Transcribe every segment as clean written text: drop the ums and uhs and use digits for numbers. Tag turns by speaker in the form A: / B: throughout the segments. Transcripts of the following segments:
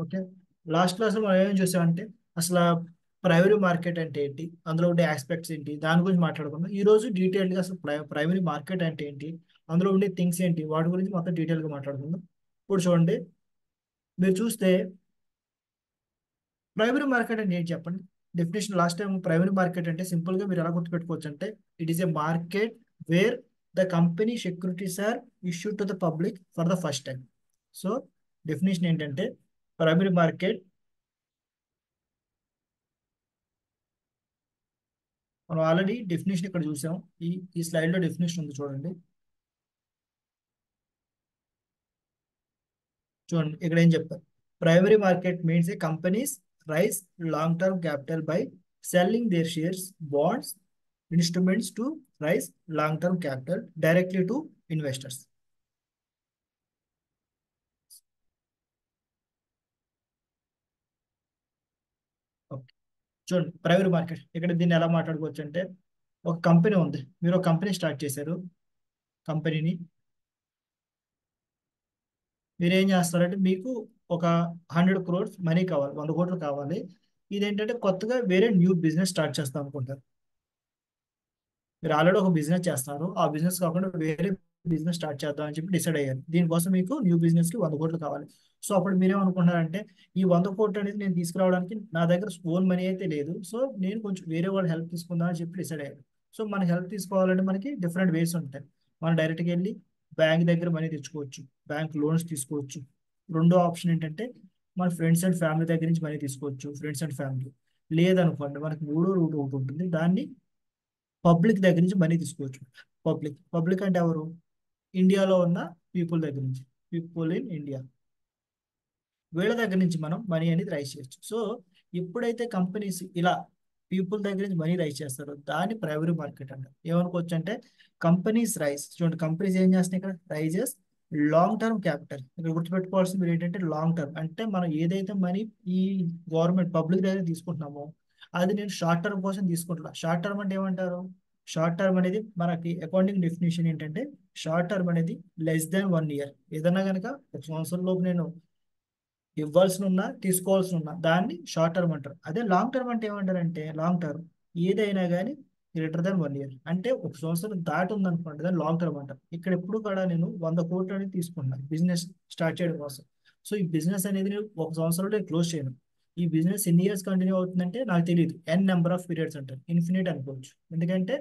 A: Okay. Last క్లాస్లో మనం ఏం చూసామంటే అసలు ప్రైమరీ మార్కెట్ అంటే ఏంటి, అందులో ఉండే ఆస్పెక్ట్స్ ఏంటి, దాని గురించి మాట్లాడుకున్నాం. ఈ రోజు డీటెయిల్గా అసలు ప్రైమరీ మార్కెట్ అంటే ఏంటి, అందులో ఉండే థింగ్స్ ఏంటి, వాటి గురించి మొత్తం డీటెయిల్గా మాట్లాడుకుందాం. ఇప్పుడు చూడండి, మీరు చూస్తే ప్రైమరీ మార్కెట్ అంటే ఏంటి చెప్పండి. Definition last time primary market అంటే సింపుల్గా మీరు ఎలా గుర్తుపెట్టుకోవచ్చు అంటే it is a market where the company securities are issued to the public for the first time. So definition ఏంటంటే ప్రైమరీ మార్కెట్, మనం ఆల్రెడీ డెఫినేషన్ ఇక్కడ చూసాం. ఈ ఈ స్లైడ్ లో డెఫినేషన్ ఉంది చూడండి. చూడండి ఇక్కడ ఏం చెప్పారు. Primary market means A companies rice long term capital by selling their shares, bonds, instruments to rice long term capital directly to investors. Okay. చూడండి ప్రైమరీ మార్కెట్ ఇక్కడ దీన్ని ఎలా మాట్లాడుకోవచ్చు అంటే ఒక కంపెనీ ఉంది, మీరు ఒక కంపెనీ స్టార్ట్ చేశారు. కంపెనీని మీరు ఏం చేస్తారంటే మీకు ఒక 100 crores మనీ కావాలి, 100 కోట్లు కావాలి. ఇదేంటంటే కొత్తగా వేరే న్యూ బిజినెస్ స్టార్ట్ చేస్తాం అనుకుంటారు. మీరు ఆల్రెడీ ఒక బిజినెస్ చేస్తున్నారు, ఆ బిజినెస్ కాకుండా వేరే బిజినెస్ స్టార్ట్ చేద్దాం అని చెప్పి డిసైడ్ అయ్యారు. దీనికోసం మీకు న్యూ బిజినెస్ కి 100 కోట్లు కావాలి. సో అప్పుడు మీరేమనుకుంటున్నారంటే ఈ 100 కోట్లు అనేది నేను తీసుకురావడానికి నా దగ్గర ఓన్ మనీ అయితే లేదు, సో నేను కొంచెం వేరే వాళ్ళ హెల్ప్ తీసుకుందాం అని చెప్పి డిసైడ్ అయ్యారు. సో మన హెల్ప్ తీసుకోవాలంటే మనకి డిఫరెంట్ వేస్ ఉంటాయి. మనం డైరెక్ట్గా వెళ్ళి బ్యాంక్ దగ్గర మనీ తెచ్చుకోవచ్చు, బ్యాంక్ లోన్స్ తీసుకోవచ్చు. రెండో ఆప్షన్ ఏంటంటే మన ఫ్రెండ్స్ అండ్ ఫ్యామిలీ దగ్గర నుంచి మనీ తీసుకోవచ్చు, ఫ్రెండ్స్ అండ్ ఫ్యామిలీ. లేదనుకోండి మనకి మూడో రూట్ ఒకటి ఉంటుంది, దాన్ని పబ్లిక్ దగ్గర నుంచి మనీ తీసుకోవచ్చు. పబ్లిక్ పబ్లిక్ అంటే ఎవరు, ఇండియాలో ఉన్న పీపుల్ దగ్గర నుంచి, పీపుల్ ఇన్ ఇండియా, వీళ్ళ దగ్గర నుంచి మనం మనీ అనేది రైజ్ చేయొచ్చు. సో ఎప్పుడైతే కంపెనీస్ ఇలా పీపుల్ దగ్గర నుంచి మనీ రైజ్ చేస్తారో దాన్ని ప్రైమరీ మార్కెట్ అంటారు. ఏమనుకోవచ్చు అంటే కంపెనీస్ రైజ్, చూడండి కంపెనీస్ ఏం చేస్తున్నాయి ఇక్కడ, రైజెస్ లాంగ్ టర్మ్ క్యాపిటల్. ఇక్కడ గుర్తుపెట్టుకోవాల్సింది మీరు ఏంటంటే లాంగ్ టర్మ్ అంటే మనం ఏదైతే మనీ ఈ గవర్నమెంట్ పబ్లిక్ దగ్గర తీసుకుంటున్నామో అది నేను షార్ట్ టర్మ్ కోసం తీసుకుంటున్నా. షార్ట్ టర్మ్ అంటే ఏమంటారు, షార్ట్ టర్మ్ అనేది మనకి అకౌంటింగ్ డెఫినేషన్ ఏంటంటే షార్ట్ టర్మ్ అనేది less than 1 year. ఏదన్నా కనుక ఒక సంవత్సరం లోపు నేను ఇవ్వాల్సి ఉన్నా తీసుకోవాల్సి ఉన్నా దాన్ని షార్ట్ టర్మ్ అంటారు. అదే లాంగ్ టర్మ్ అంటే ఏమంటారు అంటే లాంగ్ టర్మ్ ఏదైనా కానీ greater than 1 year, అంటే ఒక సంవత్సరం దాటి ఉందనుకోండి దాన్ని లాంగ్ టర్మ్ అంటారు. ఇక్కడ ఎప్పుడు కూడా నేను 100 కోట్లు అనేది తీసుకుంటున్నాను బిజినెస్ స్టార్ట్ చేయడం కోసం. సో ఈ బిజినెస్ అనేది నేను ఒక సంవత్సరంలో క్లోజ్ చేయను. ఈ బిజినెస్ ఎన్ని ఇయర్స్ కంటిన్యూ అవుతుందంటే నాకు తెలియదు, నెంబర్ ఆఫ్ పీరియడ్స్ అంటారు, ఇన్ఫినిట్ అనుకోవచ్చు. ఎందుకంటే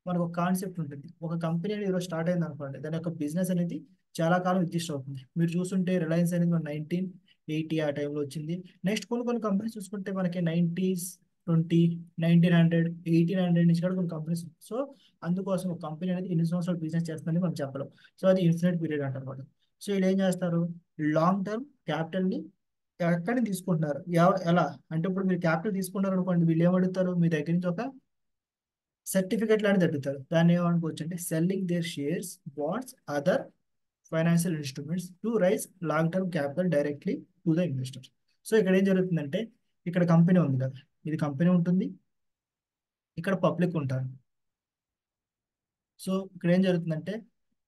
A: మనకు ఒక కాన్సెప్ట్ ఉంటుంది, ఒక కంపెనీ అనేది ఈరోజు స్టార్ట్ అయింది అనుకోండి దాని యొక్క బిజినెస్ అనేది చాలా కాలం ఎగ్జిస్ట్ అవుతుంది. మీరు చూస్తుంటే రిలయన్స్ అనేది మన 1980 ఆ టైంలో వచ్చింది. నెక్స్ట్ కొన్ని కొన్ని కంపెనీస్ చూసుకుంటే మనకి 90s 20 1900 1800 నుంచి కూడా కొన్ని కంపెనీస్. సో అందుకోసం ఒక కంపెనీ అనేది ఎన్ని సంవత్సరాలు బిజినెస్ చేస్తుందని మనం చెప్పలేం. సో అది ఇన్ఫినిట్ పీరియడ్ అంటారు అనమాట. సో వీళ్ళు ఏం చేస్తారు, లాంగ్ టర్మ్ క్యాపిటల్ ని ఎక్కడి నుంచి తీసుకుంటున్నారు, ఎలా అంటే ఇప్పుడు మీరు క్యాపిటల్ తీసుకుంటారు అనుకోండి, వీళ్ళు ఏమడుగుతారు మీ దగ్గర నుంచి ఒక సర్టిఫికెట్ లాంటిది అడుగుతారు. దాన్ని ఏమనుకోవచ్చు అంటే selling their shares, bonds, other financial instruments to raise long term capital directly to the investors. So ఇక్కడ ఏం జరుగుతుందంటే ఇక్కడ కంపెనీ ఉంది కదా, ఇది కంపెనీ ఉంటుంది, ఇక్కడ పబ్లిక్ ఉంటారు. సో ఇక్కడ ఏం జరుగుతుందంటే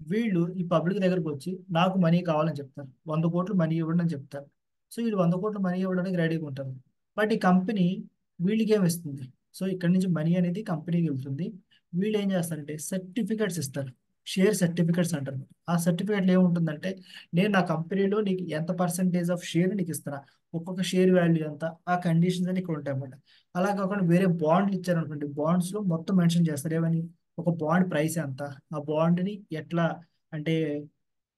A: వీళ్ళు ఈ పబ్లిక్ దగ్గరకు వచ్చి నాకు మనీ కావాలని చెప్తారు, 100 కోట్లు మనీ ఇవ్వండి అని చెప్తారు. సో వీళ్ళు 100 కోట్లు మనీ ఇవ్వడానికి రెడీగా ఉంటారు. బట్ ఈ కంపెనీ వీళ్ళకి ఏమి ఇస్తుంది, సో ఇక్కడ నుంచి మనీ అనేది కంపెనీకి వెళ్తుంది. వీళ్ళు ఏం చేస్తారంటే సర్టిఫికెట్స్ ఇస్తారు, షేర్ సర్టిఫికెట్స్ అంటారు. ఆ సర్టిఫికెట్లు ఏముంటుందంటే నేను నా కంపెనీలో నీకు ఎంత పర్సెంటేజ్ ఆఫ్ షేర్ నీకు ఇస్తున్నా, ఒక్కొక్క షేర్ వాల్యూ ఎంత, ఆ కండిషన్స్ అని ఇక్కడ ఉంటాయి అన్నమాట. అలా కాకుండా వేరే బాండ్లు ఇచ్చారనుకోండి, బాండ్స్ లో మొత్తం మెన్షన్ చేస్తారు ఏమని, ఒక బాండ్ ప్రైస్ ఎంత, ఆ బాండ్ ని ఎట్లా అంటే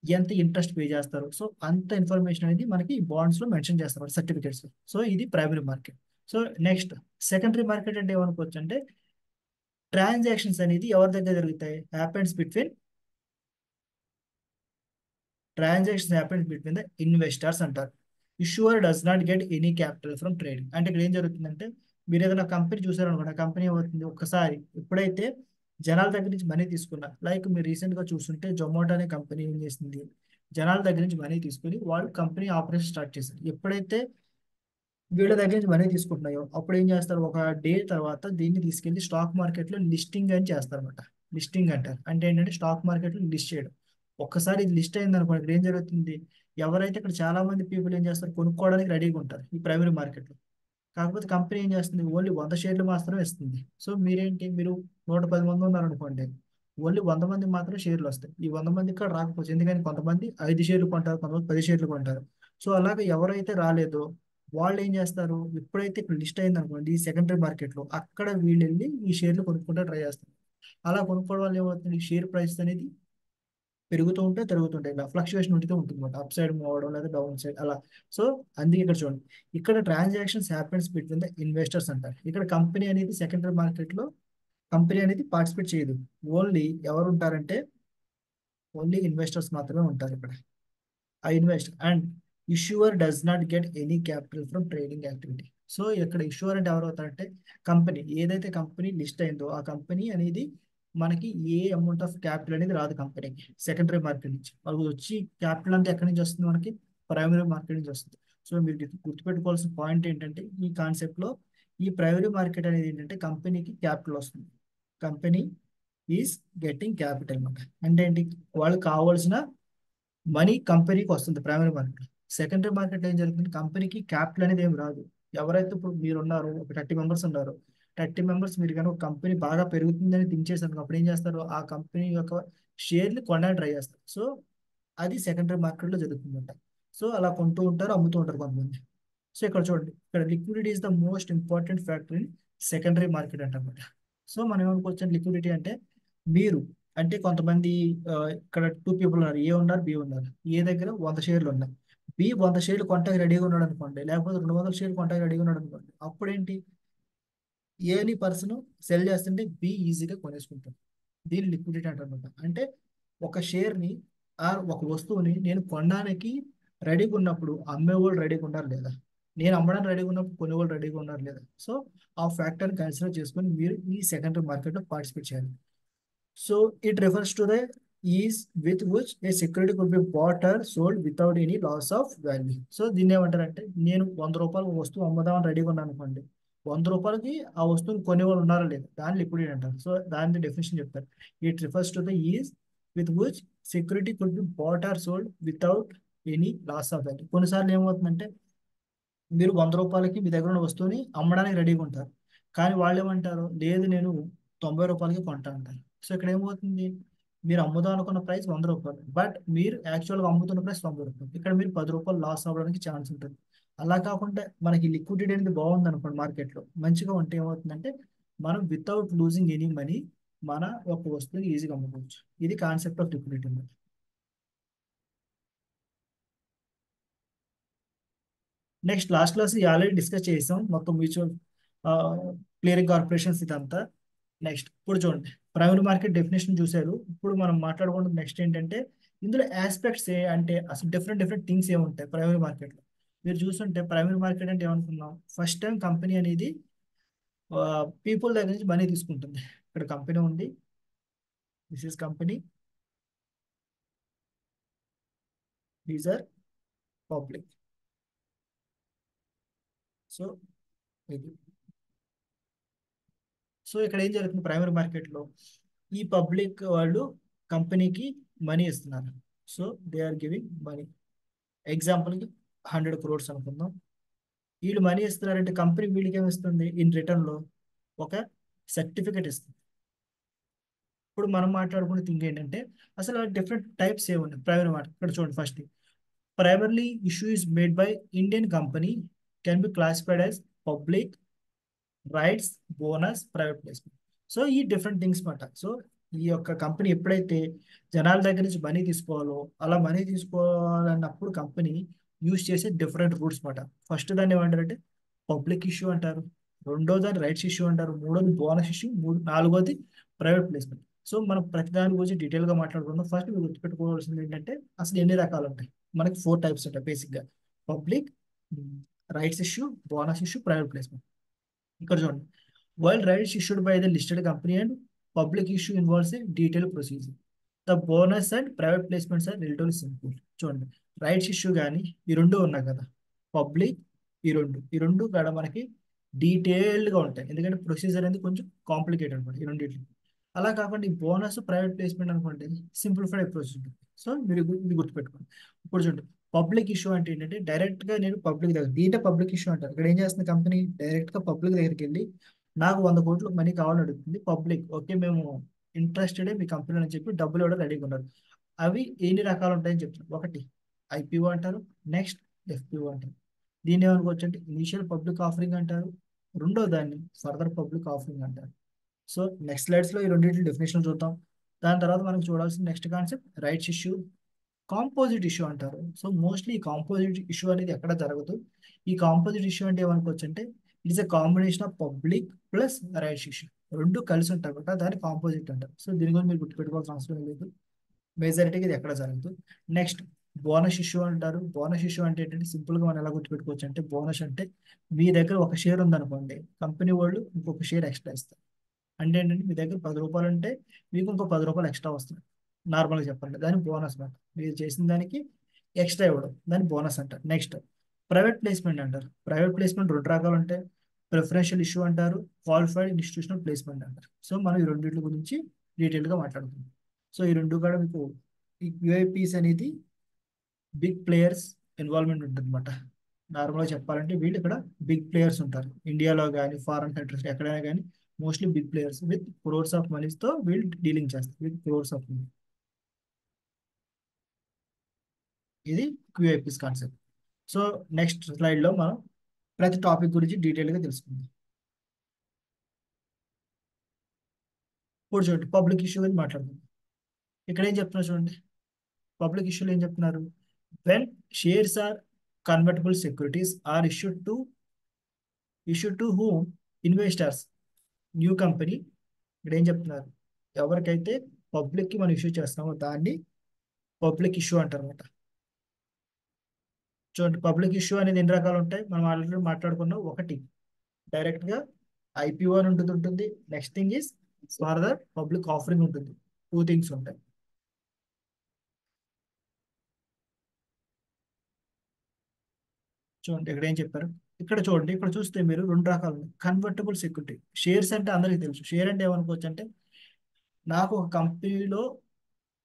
A: ఎంత ఇంట్రెస్ట్ పే చేస్తారు, సో అంత ఇన్ఫర్మేషన్ అనేది మనకి ఈ బాండ్స్ లో మెన్షన్ చేస్తారు సర్టిఫికేట్స్. సో ఇది primary market. So next secondary market అంటే ఏమనుకోవచ్చు అంటే ట్రాన్సాక్షన్స్ అనేది ఎవరి దగ్గర జరుగుతాయి, happens between, transactions happens between the investors అంటారు. Issuer does not get any capital from trading. అంటే ఇక్కడ ఏం జరుగుతుందంటే మీరు ఏదైనా కంపెనీ చూసారనుకోండి, ఆ కంపెనీ ఏమవుతుంది ఒక్కసారి ఎప్పుడైతే జనాల దగ్గర నుంచి మనీ తీసుకున్నా, లైక్ మీరు రీసెంట్ గా చూస్తుంటే జొమాటో అనే కంపెనీ ఏం చేసింది, జనాల దగ్గర నుంచి మనీ తీసుకుని వాళ్ళు కంపెనీ ఆపరేషన్ స్టార్ట్ చేశారు. ఎప్పుడైతే వీళ్ళ దగ్గర నుంచి మనీ తీసుకుంటున్నాయో అప్పుడు ఏం చేస్తారు, ఒక డే తర్వాత దీన్ని తీసుకెళ్లి స్టాక్ మార్కెట్ లో లిస్టింగ్ అని చేస్తారు అనమాట. లిస్టింగ్ అంటారు అంటే ఏంటంటే స్టాక్ మార్కెట్ లో లిస్ట్ చేయడం. ఒక్కసారి ఇది లిస్ట్ అయింది అనుకోండి, ఇక్కడ ఏం జరుగుతుంది? ఎవరైతే ఇక్కడ చాలా మంది పీపుల్ ఏం చేస్తారు, కొనుక్కోవడానికి రెడీగా ఉంటారు ఈ ప్రైమరీ మార్కెట్లో. కాకపోతే కంపెనీ ఏం చేస్తుంది, ఓన్లీ 100 షేర్లు మాత్రమే ఇస్తుంది. సో మీరేంటి, మీరు 110 మంది ఉన్నారనుకోండి, ఓన్లీ 100 మంది మాత్రం షేర్లు వస్తాయి. ఈ 100 మంది ఇక్కడ రాకపోవచ్చు, ఎందుకని కొంతమంది 5 షేర్లు కొంటారు, కొంతమంది 10 షేర్లు కొంటారు. సో అలాగే ఎవరైతే రాలేదో వాళ్ళు ఏం చేస్తారు, ఎప్పుడైతే ఇక్కడ లిస్ట్ అయింది అనుకోండి ఈ సెకండరీ మార్కెట్లో, అక్కడ వీళ్ళు వెళ్ళి ఈ షేర్లు కొనుక్కుంటే ట్రై చేస్తారు. అలా కొనుక్కోవడం వల్ల ఏమవుతుంది, షేర్ ప్రైస్ అనేది పెరుగుతూ ఉంటే తిరుగుతుంటాయి, ఇలా ఫ్లక్చుయేషన్ ఉంటూ ఉంటుంది అనమాట, అప్ సైడ్ మూవ్ అవడం లేదా డౌన్ సైడ్ అలా. సో అందుకే ఇక్కడ చూడండి, ఇక్కడ transactions happens between the investors అంటారు. ఇక్కడ కంపెనీ అనేది సెకండరీ మార్కెట్ లో కంపెనీ అనేది పార్టిసిపేట్ చేయదు. ఓన్లీ ఎవరు ఉంటారంటే ఓన్లీ ఇన్వెస్టర్స్ మాత్రమే ఉంటారు ఇక్కడ. ఆ invest and issuer does not get any capital from trading activity. So ఇక్కడ ఇష్యూవర్ అంటే ఎవరు అవుతారంటే కంపెనీ, ఏదైతే కంపెనీ లిస్ట్ అయిందో ఆ కంపెనీ అనేది మనకి ఏ అమౌంట్ ఆఫ్ క్యాపిటల్ అనేది రాదు కంపెనీకి సెకండరీ మార్కెట్ నుంచి. వాళ్ళకి వచ్చి క్యాపిటల్ అంతా ఎక్కడి నుంచి వస్తుంది, మనకి ప్రైమరీ మార్కెట్ నుంచి వస్తుంది. సో మీరు గుర్తుపెట్టుకోవాల్సిన పాయింట్ ఏంటంటే ఈ కాన్సెప్ట్ లో ఈ ప్రైమరీ మార్కెట్ అనేది ఏంటంటే కంపెనీకి క్యాపిటల్ వస్తుంది. కంపెనీ ఈజ్ గెట్టింగ్ క్యాపిటల్ అనమాట. అంటే ఏంటి, వాళ్ళకి కావాల్సిన మనీ కంపెనీకి వస్తుంది ప్రైమరీ మార్కెట్. సెకండరీ మార్కెట్ ఏం జరుగుతుంది, కంపెనీకి క్యాపిటల్ అనేది ఏం రాదు. ఎవరైతే ఇప్పుడు మీరు ఉన్నారు, ఒక 30 మెంబర్స్ ఉన్నారు, 30 మెంబర్స్ మీరు కానీ ఒక కంపెనీ బాగా పెరుగుతుందని థింక్ చేశారు, అప్పుడు ఏం చేస్తారు, ఆ కంపెనీ యొక్క షేర్ని కొనడానికి ట్రై చేస్తారు. సో అది సెకండరీ మార్కెట్లో జరుగుతుందంట. సో అలా కొంటూ ఉంటారు, అమ్ముతూ ఉంటారు కొంతమంది. సో ఇక్కడ చూడండి, ఇక్కడ liquidity is the most important factor in secondary market అంటన్నమాట. సో మనం ఏమనుకోవచ్చు, లిక్విడిటీ అంటే మీరు అంటే కొంతమంది ఇక్కడ 2 పీపుల్ ఉన్నారు, ఏ ఉన్నారు, బి ఉన్నారు. ఏ దగ్గర 100 షేర్లు ఉన్నాయి, బి 100 షేర్లు కొంటాకి రెడీగా ఉన్నాడు అనుకోండి, లేకపోతే 200 షేర్లు కొంటాకి రెడీగా ఉన్నాడు అనుకోండి, అప్పుడేంటి, ఏని పర్సన్ సెల్ చేస్తుంటే బి ఈజీగా కొనేసుకుంటాడు. దీని లిక్విడిటీ అంటారనమాట. అంటే ఒక షేర్ని ఒక వస్తువుని నేను కొనడానికి రెడీగా ఉన్నప్పుడు అమ్మేవాళ్ళు రెడీగా ఉన్నారు లేదా, నేను అమ్మడానికి రెడీగా ఉన్నప్పుడు కొనేవాళ్ళు రెడీగా ఉన్నారు లేదా. సో ఆ ఫ్యాక్టర్ని కన్సిడర్ చేసుకొని మీరు ఈ సెకండరీ మార్కెట్లో పార్టిసిపేట్ చేయాలి. So it refers to the ease with which a security could be bought or sold without any loss of value. So దీన్ని ఏమంటారంటే, నేను 100 రూపాయలు వస్తువు అమ్ముదామని రెడీగా ఉన్నాను అనుకోండి, 100 రూపాయలకి ఆ వస్తువుని కొనేవాళ్ళు ఉన్నారా లేదా, దాన్ని లిక్విడిటీ అంటారు. సో దాని డెఫినేషన్ చెప్తారు. It refers to the ease with which security could be bought or sold without any loss of value. కొన్నిసార్లు ఏమవుతుందంటే మీరు 100 రూపాయలకి మీ దగ్గర ఉన్న వస్తువుని అమ్మడానికి రెడీగా ఉంటారు, కానీ వాళ్ళు ఏమంటారు, లేదు నేను 90 రూపాయలకి కొంటా అంటారు. సో ఇక్కడ ఏమవుతుంది, మీరు అమ్ముదాం అనుకున్న ప్రైస్ 100 రూపాయలు, బట్ మీరు యాక్చువల్గా అమ్ముతున్న ప్రైస్ 90 రూపాయలు. ఇక్కడ మీరు 10 రూపాయలు లాస్ అవ్వడానికి ఛాన్స్ ఉంటుంది. అలా కాకుండా మనకి లిక్విడిటీ అనేది బాగుంది అనుకోండి, మార్కెట్లో మంచిగా ఉంటే ఏమవుతుందంటే మనం వితౌట్ లూజింగ్ ఎనీ మనీ మన ఒక వస్తువుని ఈజీగా అమ్ముకోవచ్చు. ఇది concept of liquidity. Next last class already discuss చేసాం మొత్తం మ్యూచువల్ క్లియరింగ్ కార్పొరేషన్స్ ఇదంతా. నెక్స్ట్ ఇప్పుడు చూడండి, ప్రైమరీ మార్కెట్ డెఫినేషన్ చూశారు. ఇప్పుడు మనం మాట్లాడుకుంటున్న నెక్స్ట్ ఏంటంటే ఇందులో ఆస్పెక్ట్స్ అంటే అసలు డిఫరెంట్ డిఫరెంట్ థింగ్స్ ఏముంటాయి ప్రైమరీ మార్కెట్లో. మీరు చూస్తుంటే ప్రైమరీ మార్కెట్ అంటే ఏమనుకున్నాం, ఫస్ట్ టైం కంపెనీ అనేది పీపుల్ దగ్గర నుంచి మనీ తీసుకుంటుంది. ఇక్కడ కంపెనీ ఉంది, this is company, these are public. So ఇది, సో ఇక్కడ ఏం జరుగుతుంది ప్రైమరీ మార్కెట్లో, ఈ పబ్లిక్ వాళ్ళు కంపెనీకి మనీ ఇస్తున్నారు. So they are giving money. ఎగ్జాంపుల్కి 100 crores అనుకుందాం. వీళ్ళు మనీ ఇస్తున్నారంటే కంపెనీ వీళ్ళకి ఏమి ఇస్తుంది, ఇన్ రిటర్న్లో ఒక సర్టిఫికెట్ ఇస్తుంది. ఇప్పుడు మనం మాట్లాడుకునే థింగ్ ఏంటంటే అసలు డిఫరెంట్ టైప్స్ ఏమున్నాయి ప్రైమరీ మార్కెట్. ఇక్కడ చూడండి, first primarily issue is made by Indian company can be classified as public, rights, bonus, private placement. So ఈ డిఫరెంట్ థింగ్స్ మాట. సో ఈ యొక్క కంపెనీ ఎప్పుడైతే జనాల దగ్గర నుంచి మనీ తీసుకోవాలో అలా మనీ తీసుకోవాలన్నప్పుడు కంపెనీ యూజ్ చేసే డిఫరెంట్ రూట్స్ మాట. ఫస్ట్ దాన్ని ఏమంటారంటే పబ్లిక్ ఇష్యూ అంటారు, రెండో దాన్ని రైట్స్ ఇష్యూ అంటారు, మూడోది బోనస్ ఇష్యూ, నాలుగోది ప్రైవేట్ ప్లేస్మెంట్. సో మనం ప్రతి దాని గురించి డీటెయిల్గా మాట్లాడుకుందాం. ఫస్ట్ మీరు గుర్తుపెట్టుకోవాల్సింది ఏంటంటే అసలు ఎన్ని రకాలు ఉంటాయి, మనకి 4 టైప్స్ ఉంటాయి బేసిక్గా: public, rights issue, bonus issue, private placement. ఇక్కడ చూడండి, world rights issued by the listed company and public issue involves a detail procedure. The bonus and private placements are relatively simple. చూడండి, రైట్స్ ఇష్యూ కానీ ఈ రెండు ఉన్నాయి కదా, public, ఈ రెండు కూడా మనకి డీటెయిల్డ్గా ఉంటాయి, ఎందుకంటే ప్రొసీజర్ అనేది కొంచెం కాంప్లికేటెడ్ అనమాట ఈ రెండింటికి. అలా కాకుండా ఈ బోనస్ ప్రైవేట్ ప్లేస్మెంట్ అనుకోండి, సింప్లిఫైడ్ అప్రోచ్ ఉంటుంది. సో మీరు ఇది గుర్తుపెట్టుకోండి. ఇప్పుడు చూడండి, పబ్లిక్ ఇష్యూ అంటే ఏంటంటే డైరెక్ట్ గా నేను పబ్లిక్ దగ్గర, దీంట్లో పబ్లిక్ ఇష్యూ అంటారు. ఇక్కడ ఏం చేస్తుంది కంపెనీ, డైరెక్ట్ గా పబ్లిక్ దగ్గరికి వెళ్ళి నాకు 100 కోట్లు మనీ కావాలని అడుగుతుంది. పబ్లిక్ ఓకే మేము ఇంట్రెస్టెడ్ మీ కంపెనీ అని చెప్పి డబ్బులు ఇవ్వడం రెడీగా ఉన్నారు. అవి ఎన్ని రకాలు ఉంటాయని చెప్తాను. ఒకటి ఐపీఓ అంటారు, నెక్స్ట్ ఎఫ్పిఓ అంటారు. దీన్ని ఏమనుకోవచ్చు అంటే ఇనిషియల్ పబ్లిక్ ఆఫరింగ్ అంటారు, రెండో దాన్ని ఫర్దర్ పబ్లిక్ ఆఫరింగ్ అంటారు. సో నెక్స్ట్ స్లైడ్స్ లో ఈ రెండింటి డెఫినేషన్ చూద్దాం. దాని తర్వాత మనం చూడాల్సిన next concept rights issue, composite issue అంటారు. సో మోస్ట్లీ ఈ కాంపోజిట్ ఇష్యూ అనేది ఎక్కడ జరగదు. ఈ కాంపోజిట్ ఇష్యూ అంటే ఏమనుకోవచ్చు అంటే it is a combination of public plus rights issue, రెండు కలిసి ఉంటాయి కదా, దాన్ని కాంపోజిట్ అంటారు. సో దీని గురించి మీరు గుర్తుపెట్టుకోవాల్సిన అవసరం లేదు. మెజారిటీకి ఇది ఎక్కడ జరగదు. నెక్స్ట్ బోనస్ ఇష్యూ అంటారు. బోనస్ ఇష్యూ అంటే ఏంటంటే సింపుల్ గా మనం ఎలా గుర్తుపెట్టుకోవచ్చు అంటే బోనస్ అంటే మీ దగ్గర ఒక షేర్ ఉందనుకోండి, కంపెనీ వాళ్ళు ఇంకొక షేర్ ఎక్స్ట్రా ఇస్తారు. అంటే ఏంటంటే మీ దగ్గర 10 రూపాయలు ఉంటే మీకు ఇంకో 10 రూపాయలు ఎక్స్ట్రా వస్తుంది. నార్మల్గా చెప్పండి, దాని బోనస్ మాట. మీరు చేసిన దానికి ఎక్స్ట్రా ఇవ్వడం దాన్ని బోనస్ అంటారు. నెక్స్ట్ ప్రైవేట్ ప్లేస్మెంట్ అంటారు. ప్రైవేట్ ప్లేస్మెంట్ రెండు రకాలు ఉంటాయి. ప్రిఫరెన్షియల్ ఇష్యూ అంటారు, క్వాలిఫైడ్ ఇన్స్టిట్యూషనల్ ప్లేస్మెంట్ అంటారు. సో మనం ఈ రెండింటి గురించి డీటెయిల్గా మాట్లాడుకుందాం. సో ఈ రెండు కూడా మీకు ఈ యూఐపీస్ అనేది బిగ్ ప్లేయర్స్ ఇన్వాల్వ్మెంట్ ఉంటుంది అనమాట. నార్మల్గా చెప్పాలంటే వీళ్ళు ఇక్కడ బిగ్ ప్లేయర్స్ ఉంటారు. ఇండియాలో కానీ ఫారెన్ కంట్రీస్ ఎక్కడైనా కానీ mostly big players with crores of మనీస్తో వీళ్ళు డీలింగ్ చేస్తారు, విత్ క్రోర్స్ ఆఫ్ మనీ. ఇది క్యూఐపీస్ కాన్సెప్ట్. సో నెక్స్ట్ స్లైడ్లో మనం ప్రతి టాపిక్ గురించి డీటెయిల్గా తెలుసుకుందాం. ఇప్పుడు చూడండి పబ్లిక్ ఇష్యూ గురించి మాట్లాడుకుందాం. ఇక్కడ ఏం చెప్తున్నారు చూడండి, పబ్లిక్ ఇష్యూలో ఏం చెప్తున్నారు, when shares or convertible securities are issued to whom investors new company. ఇక్కడ ఏం చెప్తున్నారు, ఎవరికైతే పబ్లిక్ కి మనం ఇష్యూ చేస్తున్నామో దాన్ని పబ్లిక్ ఇష్యూ అంటారు అనమాట. చూడండి పబ్లిక్ ఇష్యూ అనేది ఎన్ని రకాలు ఉంటాయి మనం ఆల్రెడీ మాట్లాడుకున్నాం. ఒకటి డైరెక్ట్ గా ఐపీఓ అని ఉంటుంది. Next thing is further public offering ఉంటుంది. టూ థింగ్స్ ఉంటాయి. చూడండి ఇక్కడ ఏం చెప్పారు, ఇక్కడ చూడండి, ఇక్కడ చూస్తే మీరు రెండు రకాలు ఉన్నాయి. కన్వర్టబుల్ సెక్యూరిటీ షేర్స్ అంటే అందరికీ తెలుసు. షేర్ అంటే ఏమనుకోవచ్చు అంటే నాకు ఒక కంపెనీలో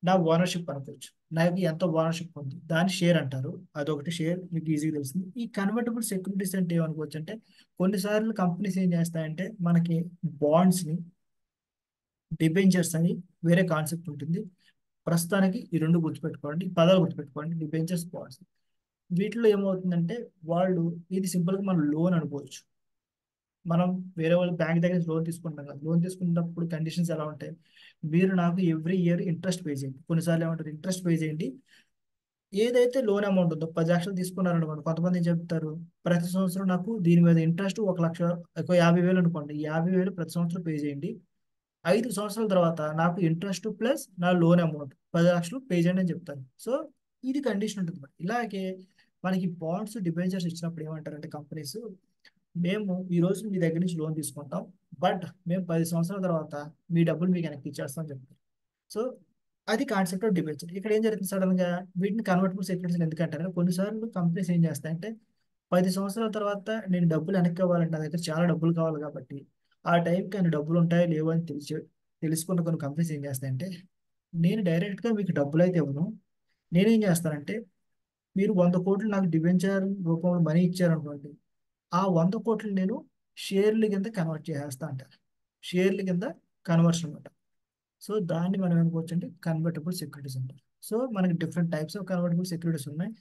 A: నా ఓనర్షిప్ అనుకోవచ్చు, నాకు ఎంత ఓనర్షిప్ ఉంది దాన్ని షేర్ అంటారు. అదొకటి షేర్ మీకు ఈజీగా తెలుస్తుంది. ఈ కన్వర్టబుల్ సెక్యూరిటీస్ అంటే ఏమనుకోవచ్చు అంటే కొన్నిసార్లు కంపెనీస్ ఏం చేస్తాయంటే మనకి బాండ్స్ ని డిబెంచర్స్ అని వేరే కాన్సెప్ట్ ఉంటుంది. ప్రస్తుతానికి ఈ రెండు గుర్తుపెట్టుకోండి, ఈ పదాలు గుర్తుపెట్టుకోండి, డిబెంచర్స్ బాండ్స్. వీటిలో ఏమవుతుందంటే వాళ్ళు, ఇది సింపుల్ గా మనం లోన్ అనుకోవచ్చు. మనం వేరే వాళ్ళు బ్యాంక్ దగ్గర లోన్ తీసుకుంటాం కదా, లోన్ తీసుకున్నప్పుడు కండిషన్స్ ఎలా ఉంటాయి, మీరు నాకు ఎవ్రీ ఇయర్ ఇంట్రెస్ట్ పే చేయండి. కొన్నిసార్లు ఏమంటారు ఇంట్రెస్ట్ పే చేయండి. ఏదైతే లోన్ అమౌంట్ ఉందో 10 లక్షలు తీసుకున్నారనుకోండి, కొంతమంది ఏం చెప్తారు ప్రతి సంవత్సరం నాకు దీని మీద ఇంట్రెస్ట్ 1 లక్ష, ఎక్కువ 50,000 అనుకోండి, 50,000 ప్రతి సంవత్సరం పే చేయండి. 5 సంవత్సరాల తర్వాత నాకు ఇంట్రెస్ట్ ప్లస్ నా లోన్ అమౌంట్ 10 లక్షలు పే చేయండి అని చెప్తారు. సో ఇది కండిషన్ ఉంటుంది మరి. ఇలాగే మనకి బాండ్స్ డిబెంచర్స్ ఇచ్చినప్పుడు ఏమంటారంటే కంపెనీస్, మేము ఈ రోజు మీ దగ్గర నుంచి లోన్ తీసుకుంటాం, బట్ మేము 10 సంవత్సరాల తర్వాత మీ డబ్బులు మీకు వెనక్కి ఇచ్చేస్తాం అని చెప్తారు. సో అది కాన్సెప్ట్ ఆఫ్ డిబెంచర్. ఇక్కడ ఏం జరుగుతుంది సడన్ గా వీటిని కన్వర్టబుల్ సెక్యూరిటీస్ ఎందుకంటారు, కొన్నిసార్లు కంపెనీస్ ఏం చేస్తాయంటే 10 సంవత్సరాల తర్వాత నేను డబ్బులు వెనక్కి ఇవ్వాలంటే నా దగ్గర చాలా డబ్బులు కావాలి కాబట్టి ఆ టైంకి అన్ని డబ్బులు ఉంటాయో లేవో అని తెలుసుకున్న కొన్ని కంపెనీస్ ఏం చేస్తాయంటే నేను డైరెక్ట్ గా మీకు డబ్బులు అయితే ఇవ్వను, నేనేం చేస్తానంటే మీరు 100 కోట్లు నాకు డిబెంచర్ రూపంలో మనీ ఇచ్చారనుకోండి, ఆ 100 కోట్లు నేను షేర్ల కింద కన్వర్ట్ చేసేస్తా అంటారు. షేర్ల కింద కన్వర్షన్ అనమాట. సో దాన్ని మనం ఏమనుకోవచ్చు అంటే కన్వర్టబుల్ సెక్యూరిటీస్ అంటారు. సో మనకి different types of convertible securities ఉన్నాయి.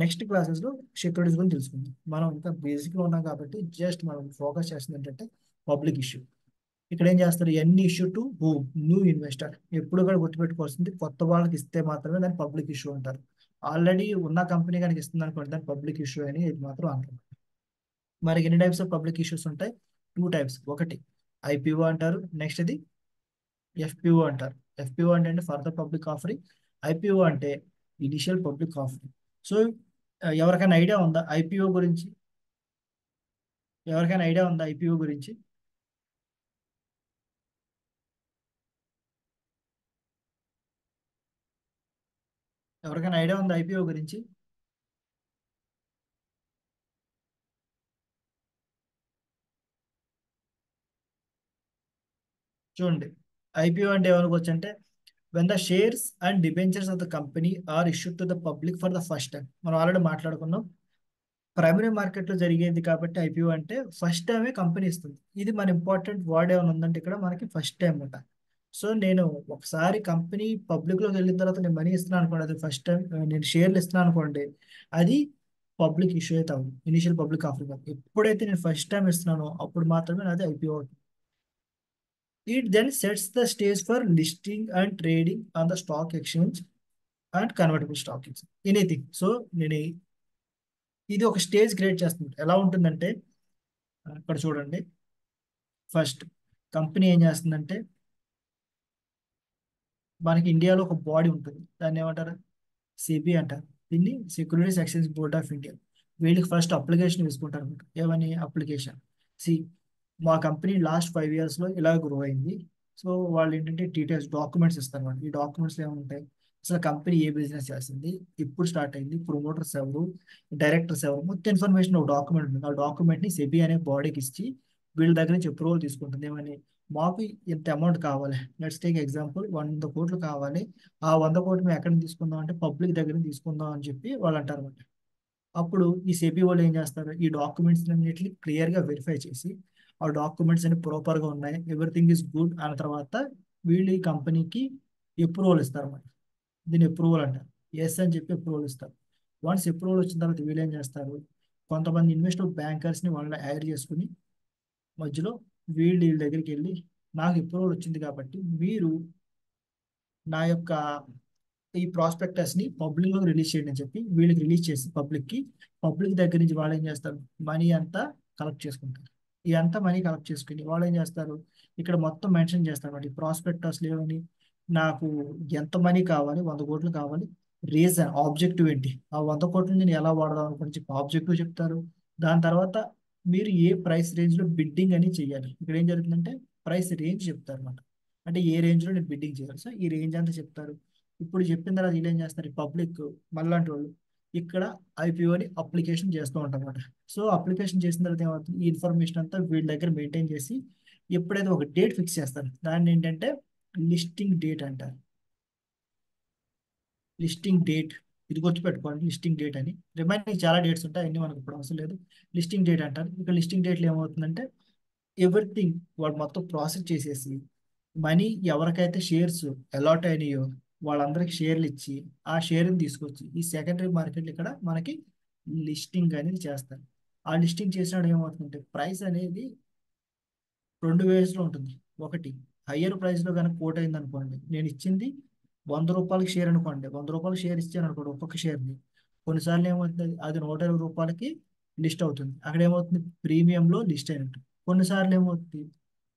A: నెక్స్ట్ క్లాసెస్ లో సెక్యూరిటీస్ గురించి తెలుసుకుందాం. మనం ఇంకా బేసిక్ లో ఉన్నాం కాబట్టి జస్ట్ మనం ఫోకస్ చేస్తుంది ఏంటంటే పబ్లిక్ ఇష్యూ. ఇక్కడ ఏం చేస్తారు, ఎన్ని issue to who knew investor. ఎప్పుడు కూడా గుర్తుపెట్టుకోవాల్సింది కొత్త వాళ్ళకి ఇస్తే మాత్రమే దాన్ని పబ్లిక్ ఇష్యూ అంటారు. ఆల్రెడీ ఉన్న కంపెనీ కనుక ఇస్తుంది అనుకోండి దాన్ని పబ్లిక్ ఇష్యూ అని ఇది మాత్రం అంటారు. మరి ఎన్ని టైప్స్ ఆఫ్ పబ్లిక్ ఇష్యూస్ ఉంటాయి, టూ టైప్స్. ఒకటి ఐపీఓ అంటారు, నెక్స్ట్ ఇది ఎఫ్పిఓ అంటారు. ఎఫ్పిఓ అంటే ఫర్దర్ పబ్లిక్ ఆఫరింగ్, ఐపీఓ అంటే ఇనిషియల్ పబ్లిక్ ఆఫరింగ్. సో ఎవరికైనా ఐడియా ఉందా ఐపీఓ గురించి, ఎవరికైనా ఐడియా ఉందా ఐపీఓ గురించి? ఎవరికైనా ఐడియా ఉందా ఐపీఓ గురించి? చూడండి ఐపీఓ అంటే ఏమనుకోవచ్చు అంటే when the shares and debentures of the company are issued to the public for the first time. మనం ఆల్రెడీ మాట్లాడుకున్నాం, ప్రైమరీ మార్కెట్లో జరిగేది కాబట్టి ఐపీఓ అంటే ఫస్ట్ టైమే కంపెనీ ఇస్తుంది. ఇది మన ఇంపార్టెంట్ వర్డ్ ఏమైనా ఉందంటే ఇక్కడ మనకి ఫస్ట్ టైం అంట. సో నేను ఒకసారి కంపెనీ పబ్లిక్లోకి వెళ్ళిన తర్వాత నేను మనీ ఇస్తున్నాను అనుకోండి, అది ఫస్ట్ టైం నేను షేర్లు ఇస్తున్నాను అనుకోండి, అది పబ్లిక్ ఇష్యూ అయితే అవ్వదు, ఇనిషియల్ పబ్లిక్ ఆఫరింగ్ కాదు. ఎప్పుడైతే నేను ఫస్ట్ టైం ఇస్తున్నానో అప్పుడు మాత్రమే అది ఐపీఓ అవుతుంది. It then sets the stage for listing and trading on the stock exchange and convertible stock exchange anything. So నేను ఇది ఒక స్టేజ్ క్రియేట్ చేస్తుంది. ఎలా ఉంటుందంటే ఇక్కడ చూడండి, ఫస్ట్ కంపెనీ ఏం చేస్తుందంటే మనకి ఇండియాలో ఒక బాడీ ఉంటుంది, దాన్ని ఏమంటారు, సిబి అంటారు. దీన్ని securities exchange board of India. వీళ్ళకి ఫస్ట్ అప్లికేషన్ తీసుకుంటారు అనమాట. ఏమని అప్లికేషన్, సి మా కంపెనీ లాస్ట్ 5 yearsలో ఇలా గ్రో అయింది. సో వాళ్ళు ఏంటంటే డీటెయిల్స్ డాక్యుమెంట్స్ ఇస్తారు అనమాట. ఈ డాక్యుమెంట్స్ ఏముంటాయి, అసలు కంపెనీ ఏ బిజినెస్ చేస్తుంది, ఇప్పుడు స్టార్ట్ అయింది, ప్రమోటర్స్ ఎవరు, డైరెక్టర్స్ ఎవరు, మొత్తం ఇన్ఫర్మేషన్ ఒక డాక్యుమెంట్ ఉంటుంది. ఆ డాక్యుమెంట్ని సెబీ అనే బాడీకి ఇచ్చి వీళ్ళ దగ్గర నుంచి అప్రూవల్ తీసుకుంటుంది. ఏమని, మాకు ఇంత అమౌంట్ కావాలి, లెట్స్ టేక్ ఎగ్జాంపుల్ 100 కోట్లు కావాలి, ఆ 100 కోట్లు మేము ఎక్కడ నుంచి తీసుకుందాం అంటే పబ్లిక్ దగ్గర నుంచి తీసుకుందాం అని చెప్పి వాళ్ళు అంటారు అనమాట. అప్పుడు ఈ సెబీ వాళ్ళు ఏం చేస్తారు, ఈ డాక్యుమెంట్స్ అన్నిటిని క్లియర్గా వెరిఫై చేసి ఆ డాక్యుమెంట్స్ అన్ని ప్రాపర్గా ఉన్నాయి, ఎవ్రీథింగ్ ఈజ్ గుడ్ అన్న తర్వాత వీళ్ళు ఈ కంపెనీకి అప్రూవల్ ఇస్తారు అన్నమాట. దీన్ని అప్రూవల్ అంటారు. ఎస్ అని చెప్పి అప్రూవల్ ఇస్తారు. వన్స్ అప్రూవల్ వచ్చిన తర్వాత వీళ్ళు ఏం చేస్తారు, కొంతమంది ఇన్వెస్టర్ బ్యాంకర్స్ని వాళ్ళని హైర్ చేసుకుని మధ్యలో వీళ్ళ దగ్గరికి వెళ్ళి నాకు అప్రూవల్ వచ్చింది కాబట్టి మీరు నా యొక్క ఈ ప్రాస్పెక్టస్ ని పబ్లిక్ లో రిలీజ్ చేయండి అని చెప్పి వీళ్ళకి రిలీజ్ చేసి పబ్లిక్ దగ్గర నుంచి వాళ్ళు ఏం చేస్తారు, మనీ అంతా కలెక్ట్ చేసుకుంటారు. ఈ అంతా మనీ కలెక్ట్ చేసుకుని వాళ్ళు ఏం చేస్తారు, ఇక్కడ మొత్తం మెన్షన్ చేస్తారు అన్నమాట. ఈ ప్రాస్పెక్టస్ లేవని నాకు ఎంత మనీ కావాలి, 100 కోట్లు కావాలి, రీజన్ ఆబ్జెక్టివ్ ఏంటి, ఆ 100 కోట్లు నేను ఎలా వాడదాం అనుకుని చెప్పి ఆబ్జెక్టివ్ చెప్తారు. దాని తర్వాత మీరు ఏ ప్రైస్ రేంజ్ లో బిడ్డింగ్ అని చేయాలి. ఇక్కడ ఏం జరుగుతుందంటే ప్రైస్ రేంజ్ చెప్తారు అనమాట. అంటే ఏ రేంజ్ లో నేను బిడ్డింగ్ చేయాలి, సో ఈ రేంజ్ అంతా చెప్తారు. ఇప్పుడు చెప్పిన తర్వాత వీళ్ళు ఏం చేస్తారు, పబ్లిక్ మళ్ళాంటి వాళ్ళు ఇక్కడ ఐపీఓని అప్లికేషన్ చేస్తూ ఉంటారు అనమాట. సో అప్లికేషన్ చేసిన తర్వాత ఏమవుతుంది, ఈ ఇన్ఫర్మేషన్ అంతా వీళ్ళ దగ్గర మెయింటైన్ చేసి ఎప్పుడైతే ఒక డేట్ ఫిక్స్ చేస్తారు, దాన్ని ఏంటంటే లిస్టింగ్ డేట్ అంటారు. లిస్టింగ్ డేట్, ఇది గుర్తుపెట్టుకోండి, లిస్టింగ్ డేట్ అని. రిమైనింగ్ చాలా డేట్స్ ఉంటాయి, అన్ని మనకు ఇప్పుడు అవసరం లేదు. లిస్టింగ్ డేట్ అంటారు. ఇక లిస్టింగ్ డేట్లో ఏమవుతుందంటే ఎవ్రీథింగ్ వాడు మొత్తం ప్రాసెస్ చేసేసి మనీ ఎవరికైతే షేర్స్ అలాట్ అయినాయో వాళ్ళందరికి షేర్లు ఇచ్చి ఆ షేర్ని తీసుకొచ్చి ఈ సెకండరీ మార్కెట్ ఇక్కడ మనకి లిస్టింగ్ అనేది చేస్తారు. ఆ లిస్టింగ్ చేసినప్పుడు ఏమవుతుందంటే ప్రైస్ అనేది 2 ways లో ఉంటుంది. ఒకటి, హయ్యర్ ప్రైస్లో కనుక కోట్ అయింది అనుకోండి, నేను ఇచ్చింది 100 రూపాయలకి షేర్ అనుకోండి, 100 రూపాయలకి షేర్ ఇచ్చాను అనుకోండి ఒక్కొక్క షేర్ని, కొన్నిసార్లు ఏమవుతుంది అది 120 రూపాయలకి లిస్ట్ అవుతుంది. అక్కడ ఏమవుతుంది ప్రీమియంలో లిస్ట్ అయినట్టు. కొన్నిసార్లు ఏమవుతుంది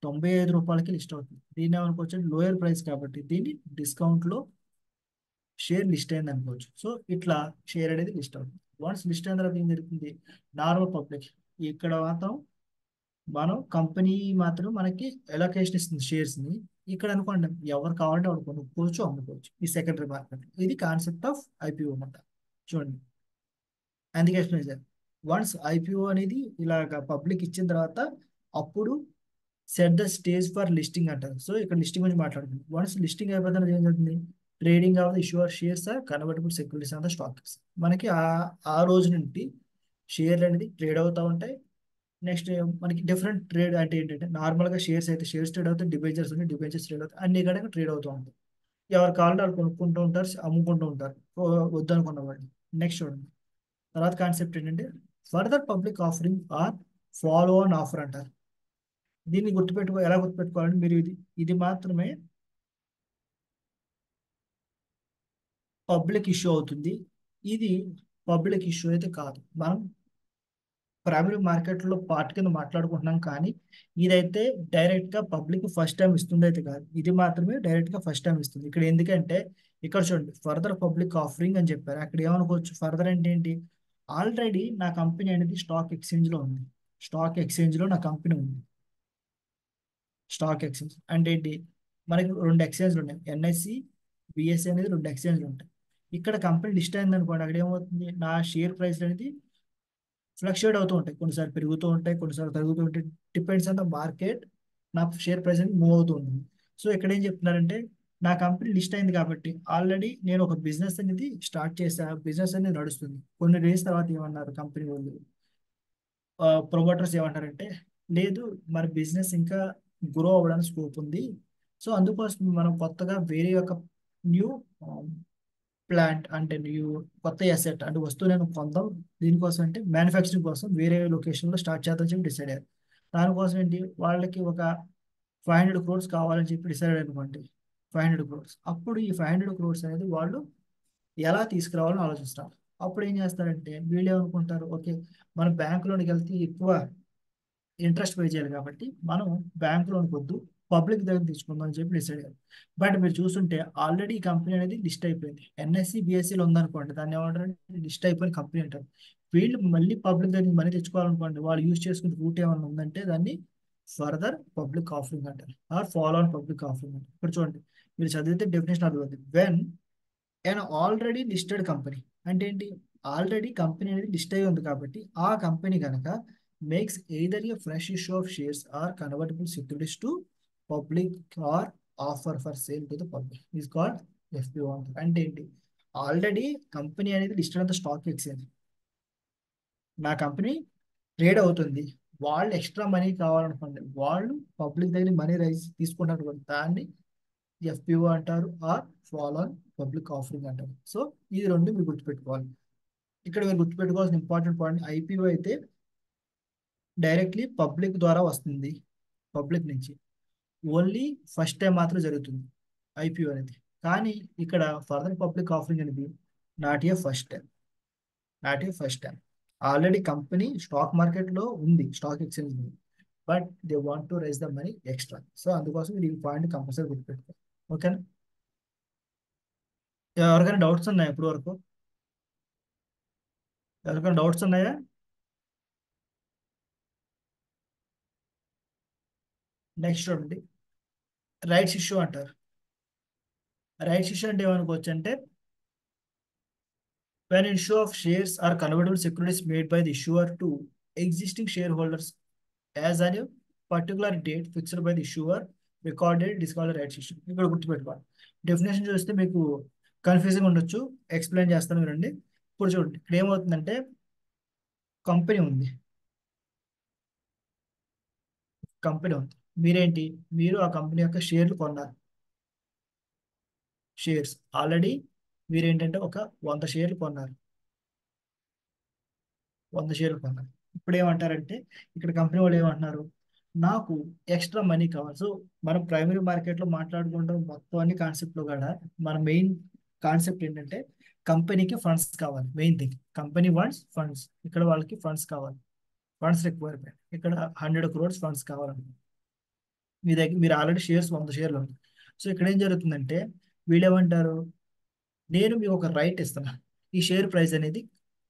A: 95 రూపాయలకి లిస్ట్ అవుతుంది. దీన్ని ఏమనుకోవచ్చు లోయర్ ప్రైస్ కాబట్టి దీన్ని డిస్కౌంట్లో షేర్ లిస్ట్ అయింది అనుకోవచ్చు. సో ఇట్లా షేర్ అనేది లిస్ట్ అవుతుంది. వన్స్ లిస్ట్ అయిన తర్వాత ఏం జరుగుతుంది, నార్మల్ పబ్లిక్ ఇక్కడ మాత్రం మనం కంపెనీ మాత్రం మనకి ఎలొకేషన్ ఇస్తుంది షేర్స్ ని. ఇక్కడ అనుకోండి ఎవరు కావాలంటే వాడు కొనుక్కోవచ్చు, అమ్ముకోవచ్చు ఈ సెకండరీ మార్కెట్. ఇది కాన్సెప్ట్ ఆఫ్ ఐపీఓ అన్నమాట. చూడండి, అందుకే ఎక్స్ప్లెయిన్ చేశారు. వన్స్ ఐపీఓ అనేది ఇలాగ పబ్లిక్ ఇచ్చిన తర్వాత అప్పుడు set the stage for listing అంటారు. సో ఇక్కడ లిస్టింగ్ గురించి మాట్లాడుతుంది. వన్స్ లిస్టింగ్ అయిపోయిన తర్వాత ఏం జరుగుతుంది, trading of the issuer shares or convertible securities on the stocks. మనకి ఆ రోజు నుండి షేర్లు అనేది ట్రేడ్ అవుతూ ఉంటాయి. నెక్స్ట్ మనకి డిఫరెంట్ ట్రేడ్ అంటే ఏంటంటే నార్మల్గా షేర్స్ అయితే షేర్స్ ట్రేడ్ అవుతాయి, డిబెంచర్స్ ఉన్నాయి, డిబెంచర్స్ ట్రేడ్ అవుతాయి, అన్ని కూడా ట్రేడ్ అవుతూ ఉంటాయి. ఎవరు కావాలంటే వాళ్ళు కొనుక్కుంటూ ఉంటారు, అమ్ముకుంటూ ఉంటారు వద్దనుకున్న వాళ్ళు. నెక్స్ట్ చూడండి, తర్వాత కాన్సెప్ట్ ఏంటంటే further public offering or follow on offer అంటారు. దీన్ని ఎలా గుర్తుపెట్టుకోవాలంటే మీరు ఇది మాత్రమే పబ్లిక్ ఇష్యూ అవుతుంది. ఇది పబ్లిక్ ఇష్యూ అయితే కాదు, మనం ప్రైమరీ మార్కెట్లో పార్ట్ కింద మాట్లాడుకుంటున్నాం. కానీ ఇదైతే డైరెక్ట్ గా పబ్లిక్ ఫస్ట్ టైం ఇస్తుంది అయితే కాదు, ఇది మాత్రమే డైరెక్ట్ గా ఫస్ట్ టైం ఇస్తుంది. ఇక్కడ ఎందుకంటే ఇక్కడ చూడండి ఫర్దర్ పబ్లిక్ ఆఫరింగ్ అని చెప్పారు. అక్కడ ఏమనుకోవచ్చు, ఫర్దర్ అంటే ఏంటి, ఆల్రెడీ నా కంపెనీ అనేది స్టాక్ ఎక్స్చేంజ్ లో ఉంది, స్టాక్ ఎక్స్చేంజ్ లో నా కంపెనీ ఉంది. స్టాక్ ఎక్స్చేంజ్ అంటే ఏంటి, మనకి రెండు ఎక్స్చేంజ్లు ఉన్నాయి, ఎన్ఎస్సి బిఎస్సి అనేది రెండు ఎక్స్చేంజ్లు ఉంటాయి. ఇక్కడ కంపెనీ లిస్ట్ అయింది అనుకోండి, అక్కడ ఏమవుతుంది, నా షేర్ ప్రైస్ అనేది ఫ్లక్చుయేట్ అవుతూ ఉంటాయి, కొన్నిసార్లు పెరుగుతూ ఉంటాయి, కొన్నిసార్లు తగ్గుతూ ఉంటాయి. డిపెండ్స్ ఆన్ ద మార్కెట్, నా షేర్ ప్రైస్ అనేది మూవ్ అవుతూ ఉంటుంది. సో ఇక్కడ ఏం చెప్తున్నారంటే నా కంపెనీ లిస్ట్ అయింది కాబట్టి ఆల్రెడీ నేను ఒక బిజినెస్ అనేది స్టార్ట్ చేసా, బిజినెస్ అనేది నడుస్తుంది. కొన్ని డేస్ తర్వాత ఏమన్నారు కంపెనీ వాళ్ళు, ప్రొమోటర్స్ ఏమంటారంటే లేదు, మన బిజినెస్ ఇంకా గ్రో అవ్వడానికి స్కోప్ ఉంది. సో అందుకోసం మనం కొత్తగా వేరే ఒక న్యూ ప్లాంట్ అంటే న్యూ కొత్త అసెట్ అంటే వస్తువు నేను కొందాం, దీనికోసం అంటే మ్యానుఫ్యాక్చరింగ్ కోసం వేరే లొకేషన్లో స్టార్ట్ చేద్దామని చెప్పి డిసైడ్ అయ్యారు. దానికోసం ఏంటి వాళ్ళకి ఒక 500 crores కావాలని చెప్పి డిసైడ్ అనుకోండి. 500 crores, అప్పుడు ఈ 500 crores అనేది వాళ్ళు ఎలా తీసుకురావాలని ఆలోచిస్తారు. అప్పుడు ఏం చేస్తారంటే వీళ్ళు ఏమనుకుంటారు, ఓకే మనం బ్యాంక్ లోనికి వెళ్తే ఎక్కువ ఇంట్రెస్ట్ పే చేయాలి కాబట్టి మనం బ్యాంక్ లోన్ వద్దు, పబ్లిక్ దగ్గర తీసుకుందాం అని చెప్పి డిసైడ్ అయ్యారు. బట్ మీరు చూస్తుంటే ఆల్రెడీ ఈ కంపెనీ అనేది లిస్ట్ అయిపోయింది. ఎన్ఎస్సి బిఎస్సిలో ఉందనుకోండి, దాన్ని ఏమంటారు, లిస్ట్ అయిపోయిన కంపెనీ అంటారు. వీళ్ళు మళ్ళీ పబ్లిక్ దగ్గర మనీ తెచ్చుకోవాలనుకోండి, వాళ్ళు యూజ్ చేసుకునే రూట్ ఏమైనా ఉందంటే దాన్ని ఫర్దర్ పబ్లిక్ ఆఫరింగ్ అంటారు, or follow on public offering అంటారు. ఇప్పుడు చూడండి, మీరు చదివితే డెఫినేషన్ అర్థమవుతుంది. When and already listed company అంటే ఏంటి, ఆల్రెడీ కంపెనీ అనేది లిస్ట్ అయి ఉంది కాబట్టి ఆ కంపెనీ కనుక makes either a fresh issue of shares or convertible securities to public or offer for sale to the public is called FPO అంటారు. అంటే ఏంటి, ఆల్రెడీ కంపెనీ అనేది లిస్టెడ్ అంత స్టాక్ ఎక్స్చేంజ్, నా కంపెనీ ట్రేడ్ అవుతుంది, వాళ్ళు ఎక్స్ట్రా మనీ కావాలనుకోండి, వాళ్ళు public దగ్గర మనీ రైజ్ తీసుకుంటారు కదా, దాన్ని ఎఫ్పిఓ అంటారు, or follow on public offering అంటారు. సో ఇది రెండు మీరు గుర్తుపెట్టుకోవాలి. ఇక్కడ మీరు గుర్తుపెట్టుకోవాల్సిన ఇంపార్టెంట్ పాయింట్, ఐపీఓ అయితే డైరెక్ట్లీ పబ్లిక్ ద్వారా వస్తుంది, పబ్లిక్ నుంచి ఓన్లీ ఫస్ట్ టైం మాత్రం జరుగుతుంది ఐపీఓ అనేది. కానీ ఇక్కడ ఫర్దర్ పబ్లిక్ ఆఫరింగ్ అనేది not a first time, not a first time. Already company stock మార్కెట్లో ఉంది, స్టాక్ ఎక్స్చేంజ్ ఉంది, but they want to raise the money extra. So అందుకోసం మీరు ఈ పాయింట్ కంపల్సరీ గుర్తుపెట్టుకోవాలి. ఓకేనా? ఎవరికైనా డౌట్స్ ఉన్నాయా ఇప్పుడు వరకు? ఎవరికైనా డౌట్స్ ఉన్నాయా? నెక్స్ట్ చూడండి, రైట్స్ ఇష్యూ అంటారు. రైట్స్ ఇష్యూ అంటే ఏమనుకోవచ్చు అంటే when issue of shares or convertible securities made by the issuer to existing shareholders as on a particular date fixed by the issuer recorded it is called a rights issue. ఇక్కడ గుర్తుపెట్టుకోవాలి. Definition చూస్తే మీకు confusing ఉండొచ్చు, explain చేస్తాను వినండి. ఇప్పుడు చూడండి, ఇక్కడ ఏమవుతుందంటే కంపెనీ ఉంది, కంపెనీ ఉంది, మీరేంటి, మీరు ఆ కంపెనీ యొక్క షేర్లు కొన్నారు. షేర్స్ ఆల్రెడీ మీరేంటంటే ఒక 100 షేర్లు కొన్నారు, 100 షేర్లు కొన్నారు. ఇప్పుడు ఏమంటారంటే ఇక్కడ కంపెనీ వాళ్ళు ఏమంటున్నారు, నాకు ఎక్స్ట్రా మనీ కావాలి. సో మనం ప్రైమరీ మార్కెట్లో మాట్లాడుకుంటాం మొత్తం అన్ని కాన్సెప్ట్లో కూడా మన మెయిన్ కాన్సెప్ట్ ఏంటంటే కంపెనీకి ఫండ్స్ కావాలి. Main thing company wants funds, ఇక్కడ వాళ్ళకి ఫండ్స్ కావాలి, ఫండ్స్ రిక్వైర్మెంట్. ఇక్కడ 100 crores ఫండ్స్ కావాలండి. మీ దగ్గర మీరు ఆల్రెడీ షేర్స్ 100 షేర్లు ఉంది. సో ఇక్కడ ఏం జరుగుతుందంటే వీళ్ళు ఏమంటారు, నేను మీకు ఒక రైట్ ఇస్తున్నా, ఈ షేర్ ప్రైస్ అనేది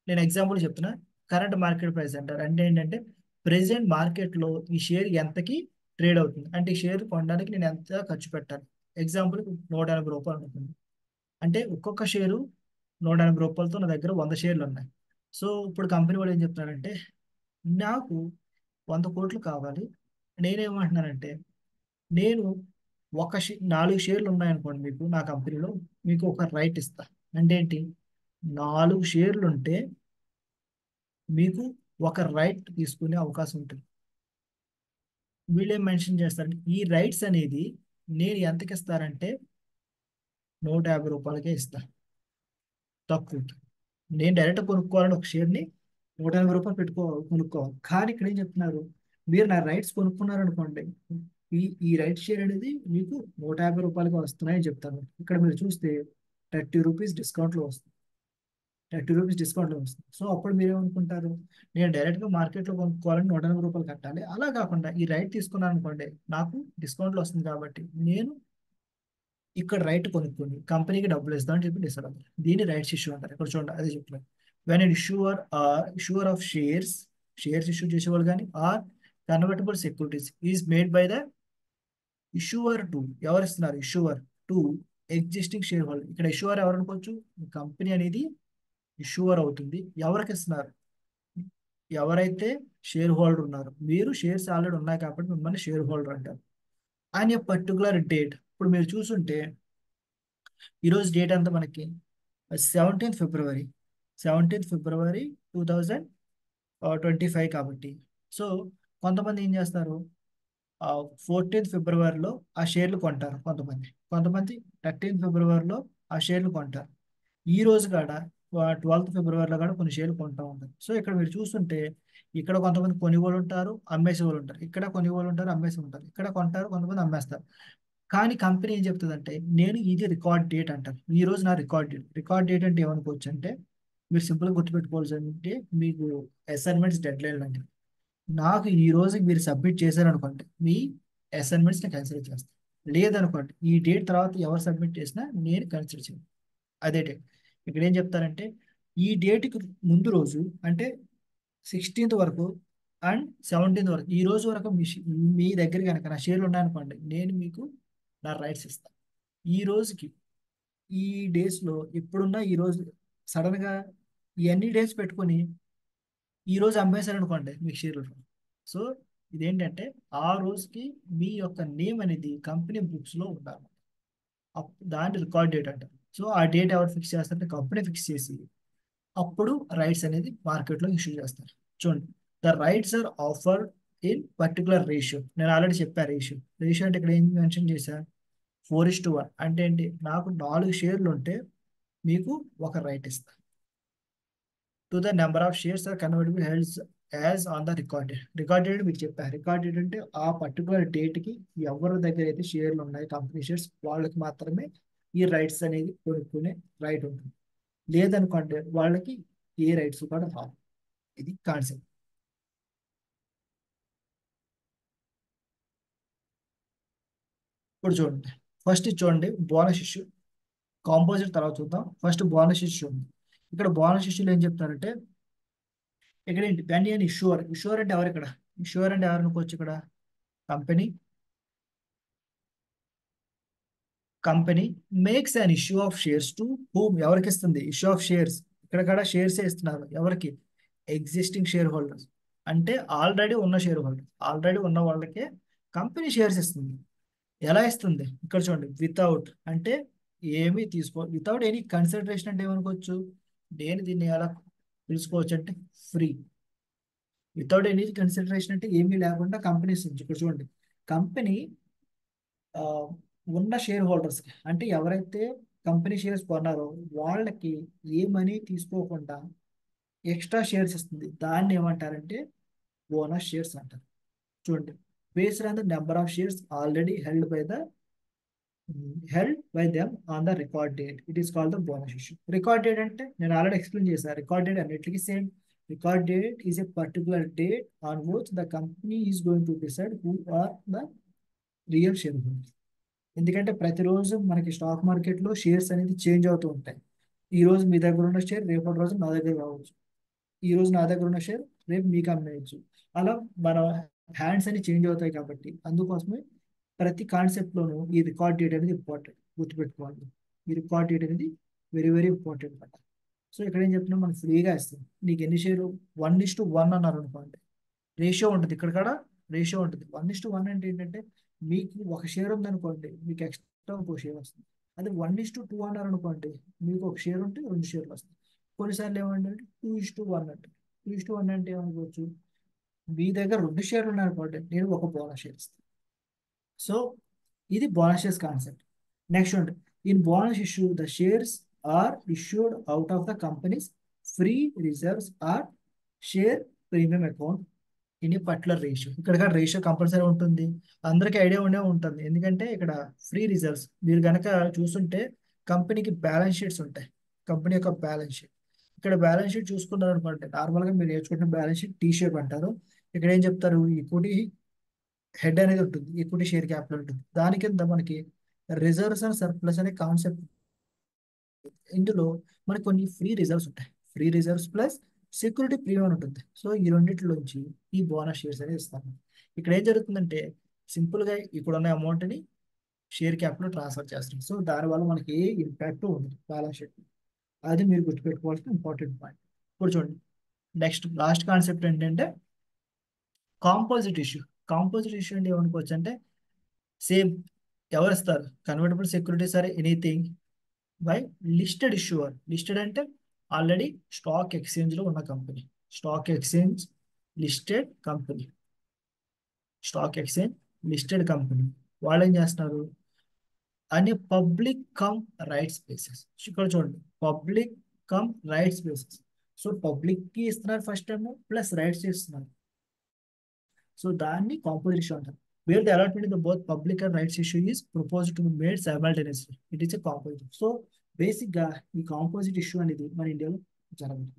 A: నేను ఎగ్జాంపుల్ చెప్తున్నా, కరెంట్ మార్కెట్ ప్రైస్ అంటారు. అంటే ఏంటంటే ప్రెసెంట్ మార్కెట్లో ఈ షేర్ ఎంతకి ట్రేడ్ అవుతుంది, అంటే ఈ షేర్ కొనడానికి నేను ఎంత ఖర్చు పెట్టాలి. ఎగ్జాంపుల్ 180 రూపాయలు అనుకుంది, అంటే ఒక్కొక్క షేరు 180 రూపాయలతో నా దగ్గర 100 షేర్లు ఉన్నాయి. సో ఇప్పుడు కంపెనీ వాళ్ళు ఏం చెప్తున్నారంటే నాకు 100 కోట్లు కావాలి. నేనేమంటున్నానంటే నేను 4 షేర్లు ఉన్నాయనుకోండి మీకు నా కంపెనీలో, మీకు ఒక రైట్ ఇస్తా. అంటే ఏంటి, 4 షేర్లు ఉంటే మీకు ఒక రైట్ తీసుకునే అవకాశం ఉంటుంది. వీళ్ళేం మెన్షన్ చేస్తారంటే ఈ రైట్స్ అనేది నేను ఎంతకి ఇస్తారంటే 150 రూపాయలకే ఇస్తా, తక్కువ. నేను డైరెక్ట్ కొనుక్కోవాలని ఒక షేర్ని 180 రూపాయలు కొనుక్కోవాలి. కానీ ఇక్కడ ఏం చెప్తున్నారు, మీరు నా రైట్స్ కొనుక్కున్నారనుకోండి, ఈ రైట్ షేర్ అనేది మీకు 150 రూపాయలకి వస్తున్నాయని చెప్తాను. ఇక్కడ మీరు చూస్తే 30 రూపీస్ డిస్కౌంట్లో వస్తుంది, 30 రూపీస్ డిస్కౌంట్లో వస్తుంది. సో అప్పుడు మీరు ఏమనుకుంటారు, నేను డైరెక్ట్గా మార్కెట్లో కొనుక్కోవాలని 180 రూపాయలు కట్టాలి. అలా కాకుండా ఈ రైట్ తీసుకున్నాను అనుకోండి, నాకు డిస్కౌంట్లో వస్తుంది కాబట్టి నేను ఇక్కడ రైట్ కొనుక్కొని కంపెనీకి డబ్బులు ఇస్తామని చెప్పి డిసైడ్ అవుతారు. దీన్ని రైట్స్ ఇష్యూ అంటారు. ఇక్కడ చూడండి అదే చెప్తున్నారు, when and issuer of shares, shares issue చేసేవాళ్ళు కానీ or convertible securities is made by the issuer to, ఎవరు ఇస్తున్నారు, issuer to existing shareholder. ఇక్కడ ఇష్యూవర్ ఎవరు అనుకోవచ్చు, కంపెనీ అనేది ఇష్యూవర్ అవుతుంది. ఎవరికి ఇస్తున్నారు, ఎవరైతే షేర్ హోల్డర్ ఉన్నారు, మీరు షేర్స్ ఆల్రెడీ ఉన్నాయి కాబట్టి మిమ్మల్ని షేర్ హోల్డర్ అంటారు. అని పర్టికులర్ డేట్. ఇప్పుడు మీరు చూసుంటే ఈరోజు డేట్ అంతా మనకి 17th ఫిబ్రవరి, 17th ఫిబ్రవరి 2025 కాబట్టి. సో కొంతమంది ఏం చేస్తారు, 14th ఫిబ్రవరిలో ఆ షేర్లు కొంటారు, కొంతమంది 13th ఫిబ్రవరిలో ఆ షేర్లు కొంటారు. ఈ రోజు కాడ 12th ఫిబ్రవరిలో కూడా కొన్ని షేర్లు కొంటూ ఉంటారు. సో ఇక్కడ మీరు చూస్తుంటే ఇక్కడ కొంతమంది కొనుగోలు ఉంటారు, అమ్మేసే వాళ్ళు ఉంటారు, ఇక్కడ కొనుగోలు ఉంటారు, అమ్మేసి ఉంటారు, ఇక్కడ కొంటారు, కొంతమంది అమ్మేస్తారు. కానీ కంపెనీ ఏం చెప్తుందంటే నేను ఇది రికార్డ్ డేట్ అంటారు, ఈ రోజు నా రికార్డ్ డేట్ అంటే ఏమనుకోవచ్చు అంటే మీరు సింపుల్గా గుర్తుపెట్టుకోవాల్సి అంటే మీకు అసైన్మెంట్స్ డెడ్ లైన్ లాంటివి. నాకు ఈ రోజు మీరు సబ్మిట్ చేశారనుకోండి మీ అసైన్మెంట్స్ నేను కన్సిడర్ చేస్తాను. లేదనుకోండి ఈ డేట్ తర్వాత ఎవరు సబ్మిట్ చేసినా నేను కన్సిడర్ చేయను. అదే డేట్. ఇక్కడ ఏం చెప్తారంటే ఈ డేట్కి ముందు రోజు అంటే 16th వరకు అండ్ 17th వరకు, ఈ రోజు వరకు మీ దగ్గర కనుక నా షేర్లు ఉన్నాయనుకోండి నేను మీకు నా రైట్స్ ఇస్తాను. ఈ రోజుకి ఈ డేస్లో ఎప్పుడున్నా ఈ రోజు సడన్గా ఇవన్నీ డేస్ పెట్టుకొని ఈ రోజు అమ్మేశారనుకోండి మీకు షేర్లు. సో ఇదేంటంటే ఆ రోజుకి మీ యొక్క నేమ్ అనేది కంపెనీ బుక్స్లో ఉండాలి. దాని రికార్డ్ డేట్ అంటారు. సో ఆ డేట్ ఎవరు ఫిక్స్ చేస్తారంటే కంపెనీ ఫిక్స్ చేసి అప్పుడు రైట్స్ అనేది మార్కెట్లో ఇష్యూ చేస్తారు. చూడండి, the rights are offered in particular ratio. నేను ఆల్రెడీ చెప్పాను రేషియో అంటే ఇక్కడ ఏం మెన్షన్ చేశా, 4:1. అంటే ఏంటి, నాకు 4 షేర్లు ఉంటే మీకు ఒక రైట్ ఇస్తా. To the number of shares or convertible helds as on the recorded మీకు చెప్పారు. రికార్డెడ్ అంటే ఆ పర్టికులర్ డేట్కి ఎవరి దగ్గర అయితే షేర్లు ఉన్నాయి కంపెనీ షేర్స్ వాళ్ళకి మాత్రమే ఈ రైట్స్ అనేది కొనుక్కునే రైట్ ఉంటుంది. లేదనుకోండి వాళ్ళకి ఏ రైట్స్ కూడా రావు. ఇది కాన్సెప్ట్. ఇప్పుడు చూడండి, ఫస్ట్ చూడండి బోనస్ ఇష్యూ, కాంపోజిట్ తర్వాత చూద్దాం. ఫస్ట్ బోనస్ ఇష్యూ ఉంది. ఇక్కడ బోనస్ ఇష్యూలో ఏం చెప్తారంటే ఇక్కడ ఏంటి దాన్ని అని ఇష్యూర్ అంటే ఎవరు ఇక్కడ, ఇష్యూర్ అంటే ఎవరు అనుకోవచ్చు ఇక్కడ, company company makes an issue of shares to whom. ఎవరికి ఇస్తుంది ఇష్యూ ఆఫ్ షేర్స్, ఇక్కడ కూడా షేర్స్ ఇస్తున్నారు ఎవరికి, ఎగ్జిస్టింగ్ షేర్ హోల్డర్స్. అంటే ఆల్రెడీ ఉన్న వాళ్ళకే కంపెనీ షేర్స్ ఇస్తుంది. ఎలా ఇస్తుంది ఇక్కడ చూడండి, వితౌట్ అంటే ఏమీ వితౌట్ ఎనీ కన్సిడరేషన్ అంటే ఏమనుకోవచ్చు, దీన్ని ఎలా తెలుసుకోవచ్చు అంటే ఫ్రీ. వితౌట్ ఎనీ కన్సిడరేషన్ అంటే ఏమీ లేకుండా కంపెనీ ఇస్తుంది. ఇక్కడ చూడండి, కంపెనీ ఆ, ఉన్న షేర్ హోల్డర్స్కి అంటే ఎవరైతే కంపెనీ షేర్స్ కొన్నారో వాళ్ళకి ఏ మనీ తీసుకోకుండా ఎక్స్ట్రా షేర్స్ ఇస్తుంది. దాన్ని ఏమంటారంటే బోనస్ షేర్స్ అంటారు. చూడండి, based on the number of shares already held by them on the record date. It is called the bonus issue. Record date అంటే నేను ఆల్రెడీ ఎక్స్ప్లెయిన్ చేశాను. రికార్డ్ డేట్ అన్నిటికీ same. Record date is a particular date on which the company is going to decide who are the real share holders. ఎందుకంటే ప్రతిరోజు మనకి stock మార్కెట్లో shares అనేది change అవుతూ ఉంటాయి. ఈ రోజు మీ దగ్గర ఉన్న షేర్ రేపటి రోజు నా దగ్గర రావచ్చు, ఈ రోజు నా దగ్గర ఉన్న షేర్ రేపు మీకు అమ్మేయచ్చు. అలా మన హ్యాండ్స్ అని చేంజ్ అవుతాయి కాబట్టి అందుకోసమే ప్రతి కాన్సెప్ట్లోనూ ఈ రికార్డ్ డేట్ అనేది ఇంపార్టెంట్, గుర్తుపెట్టుకోవాలి. ఈ రికార్డ్ డేట్ అనేది వెరీ వెరీ ఇంపార్టెంట్ అనమాట. సో ఇక్కడ ఏం చెప్తున్నాం, మనం ఫ్రీగా ఇస్తాం. నీకు ఎన్ని షేరు 1:1 అన్నారు అనుకోండి, రేషియో ఉంటుంది. ఇక్కడ కూడా రేషియో ఉంటుంది. 1:1 అంటే ఏంటంటే మీకు ఒక షేర్ ఉందనుకోండి మీకు ఎక్స్ట్రా ఇంకో షేర్ వస్తుంది. అదే 1:2 అన్నారు అనుకోండి మీకు ఒక షేర్ ఉంటే 2 షేర్లు వస్తాయి. కొన్నిసార్లు ఏమంటే 2:1 అంటే 2:1 అంటే ఏమనుకోవచ్చు, మీ దగ్గర 2 షేర్లు ఉన్నాయనుకోండి నేను ఒక బోనస్ షేర్ ఇస్తాను. సో ఇది బోనస్ కాన్సెప్ట్. నెక్స్ట్ చూడండి, in bonus issue the shares are issued out of the company's free reserves or share premium account in a particular ratio. ఇక్కడ రేషియో కంపల్సరీ ఉంటుంది, అందరికీ ఐడియా ఉండే ఉంటుంది. ఎందుకంటే ఇక్కడ ఫ్రీ రిజర్వ్స్ మీరు కనుక చూస్తుంటే కంపెనీకి బ్యాలెన్స్ షీట్స్ ఉంటాయి. కంపెనీ యొక్క బ్యాలెన్స్ షీట్, ఇక్కడ బ్యాలెన్స్ షీట్ చూసుకున్నారు అనుకోండి, నార్మల్గా మీరు నేర్చుకుంటున్న బ్యాలెన్స్ షీట్ టీ షేప్ అంటారు. ఇక్కడ ఏం చెప్తారు, ఈక్విటీ హెడ్ అనేది ఉంటుంది, ఈక్విటీ షేర్ క్యాపిటల్ ఉంటుంది. దాని కింద మనకి రిజర్వ్స్ అండ్ సర్ప్లస్ అనే కాన్సెప్ట్. ఇందులో మనకి కొన్ని ఫ్రీ రిజర్వ్స్ ఉంటాయి, free reserves plus security premium ఉంటుంది. సో ఈ రెండింటిలోంచి ఈ బోనస్ షేర్స్ అనేది ఇస్తాను. ఇక్కడ ఏం జరుగుతుందంటే సింపుల్గా ఇక్కడ ఉన్న అమౌంట్ని షేర్ క్యాపిటల్ ట్రాన్స్ఫర్ చేస్తాం. సో దానివల్ల మనకి ఏ ఇంపాక్ట్ ఉండదు బ్యాలెన్స్ షీట్. అది మీరు గుర్తుపెట్టుకోవాల్సిన ఇంపార్టెంట్ పాయింట్. ఇప్పుడు చూడండి, నెక్స్ట్ లాస్ట్ కాన్సెప్ట్ ఏంటంటే కాంపోజిట్ ఇష్యూ. కాంపోజిట్ ఇష్యూ అంటే ఏమనుకోవచ్చు అంటే సేమ్ ఎవరు ఇస్తారు? Convertible securities or anything by listed issuer. Listed అంటే ఆల్రెడీ స్టాక్ ఎక్స్చేంజ్ లో ఉన్న company. Stock exchange listed company. Stock exchange listed company వాళ్ళు ఏం చేస్తున్నారు? అని పబ్లిక్ కమ్ రైట్స్ బేసిస్. ఇక్కడ చూడండి, public cum rights basis. So public కి ఇస్తున్నారు ఫస్ట్ టైం, ప్లస్ రైట్స్ ఇస్తున్నారు. సో దాన్ని కాంపోజిట్ ఇష్యూ అంటారు. Where the allotment in the both public and rights issue is proposed to be made simultaneously, it is a composite. So basic గా ఈ composite issue అనేది మన ఇండియాలో జరగదు.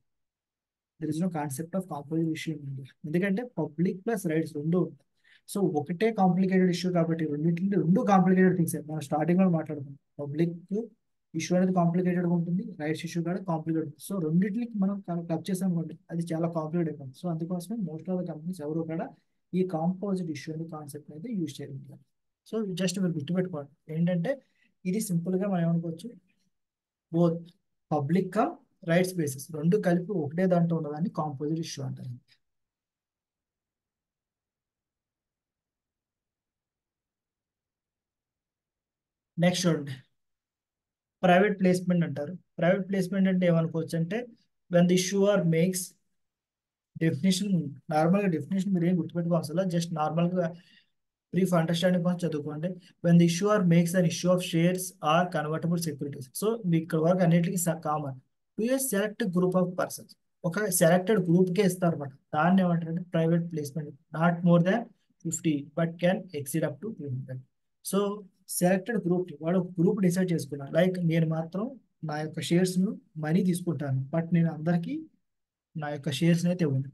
A: There is no concept of composite issue in India. ఎందుకంటే public plus rights రెండు ఉంటాయి. So ఒకటే కాంప్లికేటెడ్ ఇష్యూ కాబట్టి రెండింటిని రెండు కాంప్లికేటెడ్ థింగ్స్ మనం స్టార్టింగ్ లో మాట్లాడుకున్నాం. పబ్లిక్ ఇష్యూ అనేది కాంప్లికేటెడ్ ఉంటుంది, రైట్స్ ఇష్యూ కూడా కాంప్లికేటెడ్ ఉంటుంది. సో రెండింటికి మనం క్లబ్ చేసాం అనుకోండి, అది చాలా కాంప్లికేట్ అయిపోతుంది. సో అందుకోసమే మోస్ట్ ఆఫ్ ద కంపెనీస్ ఎవరు కూడా ఈ కాంపోజిట్ ఇష్యూ అనే కాన్సెప్ట్ అయితే యూజ్ చేయలేదు. సో జస్ట్ మీరు గుర్తుపెట్టుకోండి ఏంటంటే, ఇది సింపుల్ గా మనం ఏమనుకోవచ్చు, బోత్ పబ్లిక్ కా రైట్స్ బేసిస్ రెండు కలిపి ఒకటే దాంట్లో ఉన్నదాన్ని కాంపోజిట్ ఇష్యూ అంటారు. నెక్స్ట్ చూడండి, ప్రైవేట్ ప్లేస్మెంట్ అంటారు. ప్రైవేట్ ప్లేస్మెంట్ అంటే ఏమనుకోవచ్చు అంటే, when the issuer makes definition. నార్మల్గా డెఫినేషన్ మీరు ఏం గుర్తుపెట్టుకోవాల్సిన, జస్ట్ నార్మల్గా బ్రీఫ్ అండర్స్టాండింగ్ కోసం చదువుకోండి. When the issuer makes an issue of shares or convertible securities. So మీకు ఇక్కడ వరకు అన్నిటికీ common to A select group of persons. ఒక సెలెక్టెడ్ గ్రూప్ కే ఇస్తారు అనమాట. దాన్ని ఏమంటారంటే private placement. Not more than 50 but can exceed up to 200. So selected group, వాడు గ్రూప్ డిసైడ్ చేసుకున్నాను, లైక్ నేను మాత్రం నా యొక్క షేర్స్ ను మనీ తీసుకుంటాను, బట్ నేను అందరికీ నా యొక్క షేర్స్ అయితే ఇవ్వను,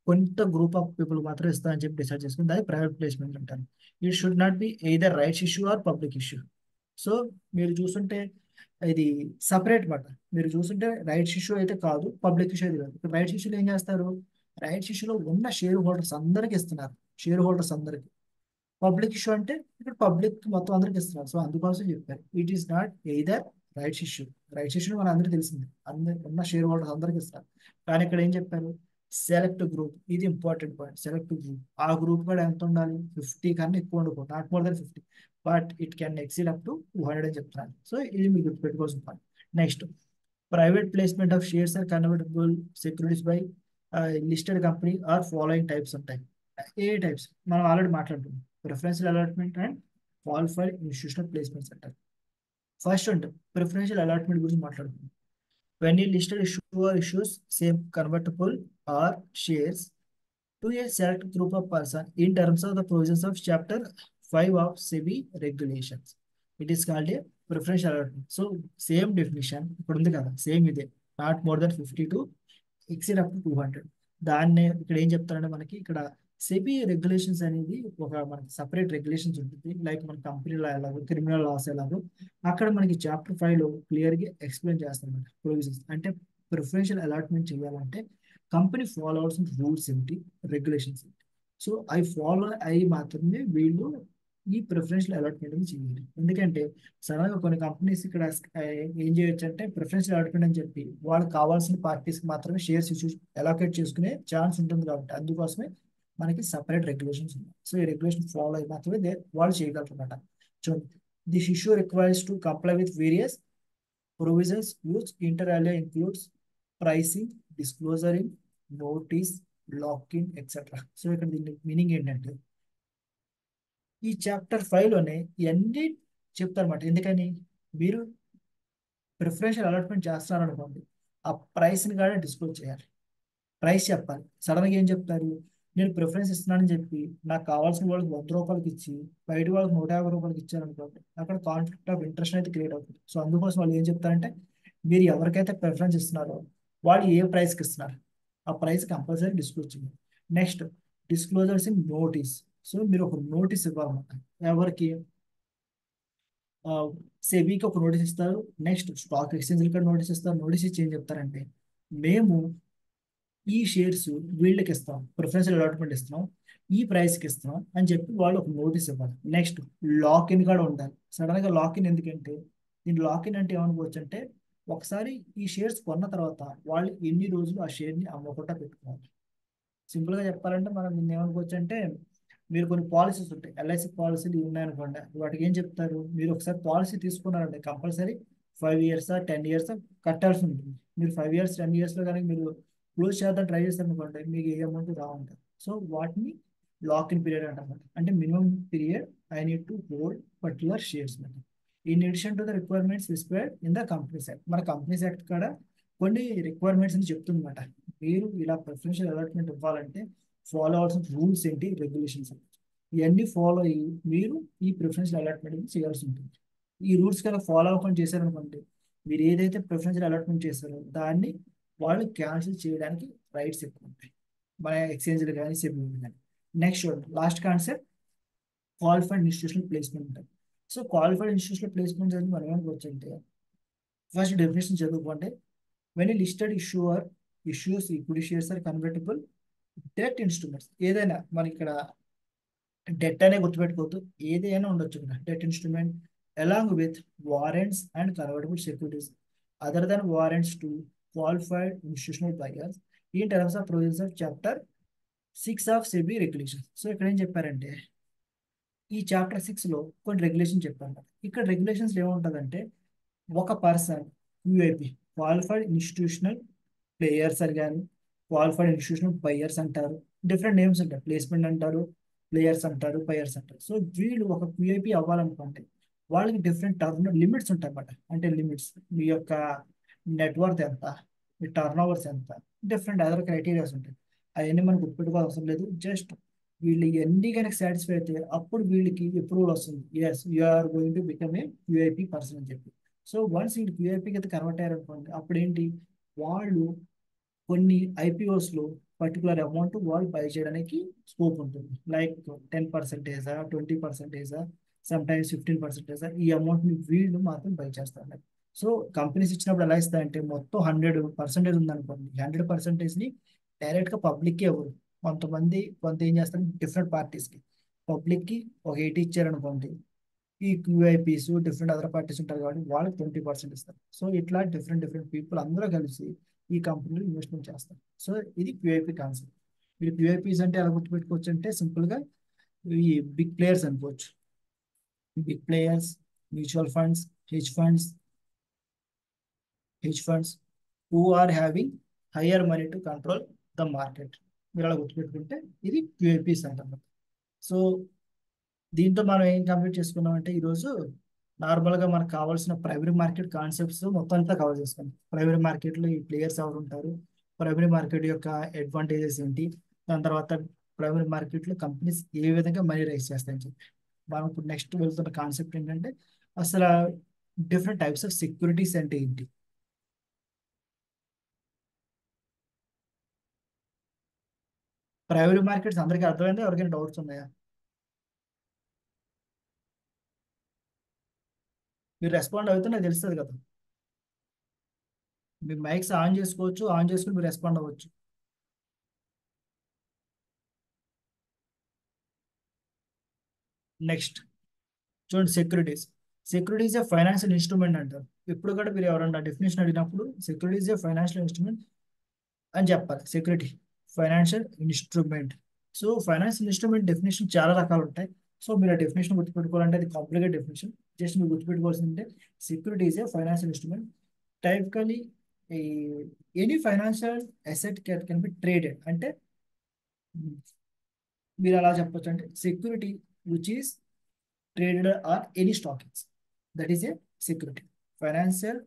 A: కొంత గ్రూప్ ఆఫ్ పీపుల్ మాత్రం ఇస్తా అని చెప్పి డిసైడ్ చేసుకుని దాన్ని ప్రైవేట్ ప్లేస్మెంట్ అంటారు. It should not be either rights issue or public issue. So మీరు చూస్తుంటే ఇది సపరేట్ మాట. మీరు చూస్తుంటే రైట్స్ ఇష్యూ అయితే కాదు, పబ్లిక్ ఇష్యూ అయితే కాదు. ఇక్కడ రైట్స్ ఇష్యూలో ఏం చేస్తారు? రైట్స్ ఇష్యూలో ఉన్న షేర్ హోల్డర్స్ అందరికి ఇస్తున్నారు, షేర్ హోల్డర్స్ అందరికి. పబ్లిక్ ఇష్యూ అంటే ఇక్కడ పబ్లిక్ మొత్తం అందరికి ఇస్తున్నారు. సో అందుకోసం చెప్పారు it is not either rights issue. Rights issue మన అందరికీ తెలిసింది, అందరి ఉన్న షేర్ హోల్డర్స్ అందరికి ఇస్తారు. కానీ ఇక్కడ ఏం చెప్పారు? Select group. ఇది ఇంపార్టెంట్ పాయింట్. సెలెక్ట్ గ్రూప్, ఆ గ్రూప్ కూడా ఎంత ఉండాలి? 50 కన్నా ఎక్కువ ఉండకూడదు, not more than 50, but it can exceed up to 200 అని చెప్తున్నాను. సో ఇది మీకు గుర్తుపెట్టుకోవాల్సిన point. Next, private placement of shares or convertible securities by listed company are following types ఉంటాయి. ఏ టైప్స్ మనం ఆల్రెడీ మాట్లాడుతున్నాం, preferential allotment and qualified institutional placements అంటారు. ఫస్ట్ అంటే ప్రిఫరెన్షియల్ అలాట్మెంట్ గురించి మాట్లాడుతున్నాం. వెన్ ఈ listed issue or issues same convertible or shares to a select group of person in terms of the provisions of chapter 5 of SEBI regulations. It is called a preferential allotment. So same definition ఇప్పుడు ఉంది కదా, same ఇదే, not more than 50 to exceed up to 200. దాన్నే ఇక్కడ ఏం చెప్తారంటే, మనకి ఇక్కడ సెబీ రెగ్యులేషన్స్ అనేది ఒక మనకి సపరేట్ రెగ్యులేషన్స్ ఉంటుంది. లైక్ మన కంపెనీలో ఎలాగో, క్రిమినల్ లాస్ ఎలాగో, అక్కడ మనకి చాప్టర్ 5 లో క్లియర్గా ఎక్స్ప్లెయిన్ చేస్తాం ప్రొవిజన్స్. అంటే ప్రిఫరెన్షియల్ అలాట్మెంట్ చేయాలంటే కంపెనీ ఫాలో అవ్వాల్సిన రూల్స్ ఏంటి, రెగ్యులేషన్స్ ఏంటి. సో అవి ఫాలో అయ్యి మాత్రమే వీళ్ళు ఈ ప్రిఫరెన్షియల్ అలాట్మెంట్ అని చేయాలి. ఎందుకంటే సడన్ గా కొన్ని కంపెనీస్ ఇక్కడ ఏం చేయొచ్చు అంటే, ప్రిఫరెన్షియల్ అలాట్మెంట్ అని చెప్పి వాళ్ళకి కావాల్సిన పార్టీస్ కి మాత్రమే షేర్స్ ఇష్యూ అలాకేట్ చేసుకునే ఛాన్స్ ఉంటుంది. కాబట్టి అందుకోసమే మనకి సపరేట్ రెగ్యులేషన్స్ ఉన్నాయి. సో ఈ రెగ్యులేషన్ ఫాలో అయ్యి మాత్రమే వాళ్ళు చేయగలరు అనమాట. చూడండి, this issue requires to comply with various provisions which inter alia includes pricing, disclosing, notice, lock-in, etc. So ఇక్కడ దీని మీనింగ్ ఏంటంటే, ఈ చాప్టర్ 5 లోనే ఇవన్నీ చెప్తారన్నమాట. ఎందుకని? మీరు ప్రిఫరెన్షియల్ అలాట్మెంట్ చేస్తారనుకోండి, ఆ ప్రైస్ని కూడా డిస్క్లోజ్ చేయాలి, ప్రైస్ చెప్పాలి. సడన్గా ఏం చెప్తారు? నేను ప్రిఫరెన్స్ ఇస్తున్నానని చెప్పి నాకు కావాల్సిన వాళ్ళకి 100 రూపాయలకి ఇచ్చి బయట వాళ్ళకి 150 రూపాయలకి ఇచ్చారనుకోండి, అక్కడ కాన్ఫ్లిక్ట్ ఆఫ్ ఇంట్రెస్ట్ అయితే క్రియేట్ అవుతుంది. సో అందుకోసం వాళ్ళు ఏం చెప్తారంటే, మీరు ఎవరికైతే ప్రిఫరెన్స్ ఇస్తున్నారో వాళ్ళు ఏ ప్రైస్కి ఇస్తున్నారు, ఆ ప్రైస్ కంపల్సరీ డిస్క్లోజ్ చేయాలి. Next, disclosures in notice. So మీరు ఒక నోటీస్ ఇవ్వాలన్నమాట. ఎవరికి? సెబీకి ఒక నోటీస్ ఇస్తారు, నెక్స్ట్ స్టాక్ ఎక్స్చేంజ్ కూడా నోటీస్ ఇస్తారు. నోటీస్ ఇచ్చి ఏం చెప్తారంటే, మేము ఈ షేర్స్ వీళ్ళకి ఇస్తాం, ప్రిఫరెన్షియల్ అలాట్మెంట్ ఇస్తున్నాం, ఈ ప్రైస్కి ఇస్తున్నాం అని చెప్పి వాళ్ళు ఒక నోటీస్ ఇవ్వాలి. నెక్స్ట్, లాక్ ఇన్ కూడా ఉండాలి. సడన్ గా లాక్ ఇన్ ఎందుకంటే, దీని లాక్ ఇన్ అంటే ఏమనుకోవచ్చు అంటే, ఒకసారి ఈ షేర్స్ కొన్న తర్వాత వాళ్ళు ఎన్ని రోజులు ఆ షేర్ని అమ్మకుండా పెట్టుకోవాలి. సింపుల్ గా చెప్పాలంటే మనం దీన్ని ఏమనుకోవచ్చు అంటే, మీరు కొన్ని పాలసీస్ ఉంటాయి, ఎల్ఐసి పాలసీలు ఇవి ఉన్నాయనుకోండి, వాటికి ఏం చెప్తారు, మీరు ఒకసారి పాలసీ తీసుకున్నారంటే కంపల్సరీ 5 ఇయర్స్ 10 ఇయర్స్ కట్టాల్సి ఉంటుంది. మీరు 5 ఇయర్స్ 10 ఇయర్స్లో కానీ మీరు క్లోజ్ చేద్దాం ట్రై చేస్తారు అనుకోండి, మీకు ఏ అమౌంట్ రావుంటుంది. సో వాటిని లాక్ ఇన్ పీరియడ్ అంటారు. అంటే minimum period I need to hold particular shares అంటే. In addition to the requirements described in the companies act, మన కంపెనీస్ యాక్ట్ కూడా కొన్ని రిక్వైర్మెంట్స్ అని చెప్తుందన్నమాట. మీరు ఇలా ప్రిఫరెన్షియల్ అలాట్మెంట్ ఇవ్వాలంటే ఫాలో అవ్వాల్సిన రూల్స్ ఏంటి, రెగ్యులేషన్స్ ఏంటి, ఇవన్నీ ఫాలో అయ్యి మీరు ఈ ప్రిఫరెన్షియల్ అలాట్మెంట్ చేయాల్సి ఉంటుంది. ఈ రూల్స్ కనుక ఫాలో అవ్వకుండా చేశారనుకోండి, మీరు ఏదైతే ప్రిఫరెన్షియల్ అలాట్మెంట్ చేస్తారో దాన్ని వాళ్ళు క్యాన్సిల్ చేయడానికి రైట్స్ ఎక్కువ ఉంటాయి, మన ఎక్స్చేంజ్లు కానీ సెబీలు కానీ. నెక్స్ట్ చూడండి, last concept qualified institutional placement ఉంటుంది. సో క్వాలిఫైడ్ ఇన్స్టిట్యూషనల్ ప్లేస్మెంట్ అనేది మనం ఏమనుకోవచ్చంటే, ఫస్ట్ డెఫినేషన్ చదువుకోండి. When listed issuer issues equity shares or convertible debt instruments, ఏదైనా మనకి ఇక్కడ డెట్ అనే గుర్తుపెట్టుకోవద్దు, ఏదైనా ఉండొచ్చు ఇక్కడ debt instrument along with warrants and convertible securities other than warrants to qualified institutional buyers in terms of provisions of chapter 6 of SEBI regulations. So ఇక్కడ ఏం చెప్పారంటే, ఈ చాప్టర్ 6లో కొన్ని రెగ్యులేషన్ చెప్పారు. ఇక్కడ రెగ్యులేషన్స్ ఏముంటుందంటే, ఒక person UIP qualified institutional players అని కానీ క్వాలిఫైడ్ ఇన్స్టిట్యూషనల్ బయర్స్ అంటారు, డిఫరెంట్ నేమ్స్ ఉంటాయి, ప్లేస్మెంట్ అంటారు, ప్లేయర్స్ అంటారు, బయర్స్ అంటారు. సో వీళ్ళు ఒక క్యూఐపి అవ్వాలనుకుంటే వాళ్ళకి డిఫరెంట్ టర్న్ లిమిట్స్ ఉంటాయి అన్నమాట. అంటే లిమిట్స్, మీ యొక్క నెట్వర్క్ ఎంత, మీ టర్న్ ఓవర్స్ ఎంత, డిఫరెంట్ అదర్ క్రైటీరియాస్ ఉంటాయి. అవన్నీ మనం గుర్తుపెట్టుకోవాల్సిన అవసరం లేదు. జస్ట్ వీళ్ళు ఇవన్నీ కనుక సాటిస్ఫై అయితే అప్పుడు వీళ్ళకి అప్రూవల్ వస్తుంది, as you're going to become a UIP person అని చెప్పి. సో వన్స్ వీళ్ళు క్యూఐపీకి అయితే కన్వర్ట్ అయ్యారనుకోండి, అప్పుడు ఏంటి, వాళ్ళు కొన్ని ఐపీఓస్లో పర్టికులర్ అమౌంట్ వాళ్ళు బై చేయడానికి స్కోప్ ఉంటుంది. లైక్ 10%, 20%, సమ్ టైమ్స్ 15%, ఈ అమౌంట్ని వీళ్ళు మాత్రం బై చేస్తారు. సో కంపెనీస్ ఇచ్చినప్పుడు ఎలా ఇస్తాయంటే, మొత్తం 100% ఉందనుకోండి, 100%ని డైరెక్ట్గా పబ్లిక్కి ఇవ్వరు. కొంత ఏం చేస్తారు, డిఫరెంట్ పార్టీస్కి, పబ్లిక్కి ఒక 80 ఇచ్చారనుకోండి, ఈ క్యూఐపీస్ డిఫరెంట్ అదర్ పార్టీస్ ఉంటారు కాబట్టి వాళ్ళకి 20% ఇస్తారు. సో ఇట్లా డిఫరెంట్ డిఫరెంట్ పీపుల్ అందరూ కలిసి ఈ కంపెనీలో ఇన్వెస్ట్మెంట్ చేస్తారు. సో ఇది క్యూఐపీ కాన్సెప్ట్. మీరు క్యూఐపీస్ అంటే ఎలా గుర్తుపెట్టుకోవచ్చు అంటే, సింపుల్గా ఈ బిగ్ ప్లేయర్స్ అనుకోవచ్చు. Big players, mutual funds, hedge funds hedge funds who are having higher money to control the market. మీరు అలా గుర్తుపెట్టుకుంటే ఇది క్యూఐపీస్ అంటారు. సో దీంతో మనం ఏం కంప్లీట్ చేసుకున్నాం అంటే, ఈరోజు నార్మల్గా మనకు కావాల్సిన ప్రైమరీ మార్కెట్ కాన్సెప్ట్స్ మొత్తం అంతా కవర్ చేసుకున్నాం. ప్రైమరీ మార్కెట్లో ఈ ప్లేయర్స్ ఎవరు ఉంటారు, ప్రైమరీ మార్కెట్ యొక్క అడ్వాంటేజెస్ ఏంటి, దాని తర్వాత ప్రైమరీ మార్కెట్లో కంపెనీస్ ఏ విధంగా మనీ రైజ్ చేస్తాయని చెప్పి. మనం ఇప్పుడు నెక్స్ట్ వెళ్తున్న కాన్సెప్ట్ ఏంటంటే, అసలు డిఫరెంట్ టైప్స్ ఆఫ్ సెక్యూరిటీస్ అంటే ఏంటి. ప్రైమరీ మార్కెట్స్ అందరికీ అర్థమైందా, ఎవరికైనా డౌట్స్ ఉన్నాయా? మీరు రెస్పాండ్ అవుతే నాకు తెలుస్తుంది కదా. మీ మైక్స్ ఆన్ చేసుకోవచ్చు, ఆన్ చేసుకుని మీరు రెస్పాండ్ అవ్వచ్చు. నెక్స్ట్ చూడండి, సెక్యూరిటీస్. సెక్యూరిటీస్ ఏ ఫైనాన్షియల్ ఇన్స్ట్రుమెంట్ అంటారు. ఎప్పుడు కూడా మీరు ఎవరన్నా డెఫినేషన్ అడిగినప్పుడు సెక్యూరిటీస్ ఏ ఫైనాన్షియల్ ఇన్స్ట్రుమెంట్ అని చెప్పాలి. Security financial instrument. So financial instrument definition చాలా రకాలు ఉంటాయి. సో మీరు ఆ డెఫినేషన్ గుర్తుపెట్టుకోవాలంటే అది కాంప్లికేట్ డెఫినేషన్. జస్ట్ మీరు గుర్తుపెట్టుకోవాల్సిందంటే సెక్యూరిటీస్ ఏ ఫైనాన్షియల్ ఇన్స్ట్రుమెంట్. టైప్కలీ ఈ any financial asset can be traded. అంటే మీరు అలా చెప్పొచ్చు, అంటే security which is traded on any stock exchange. That is a security. Financial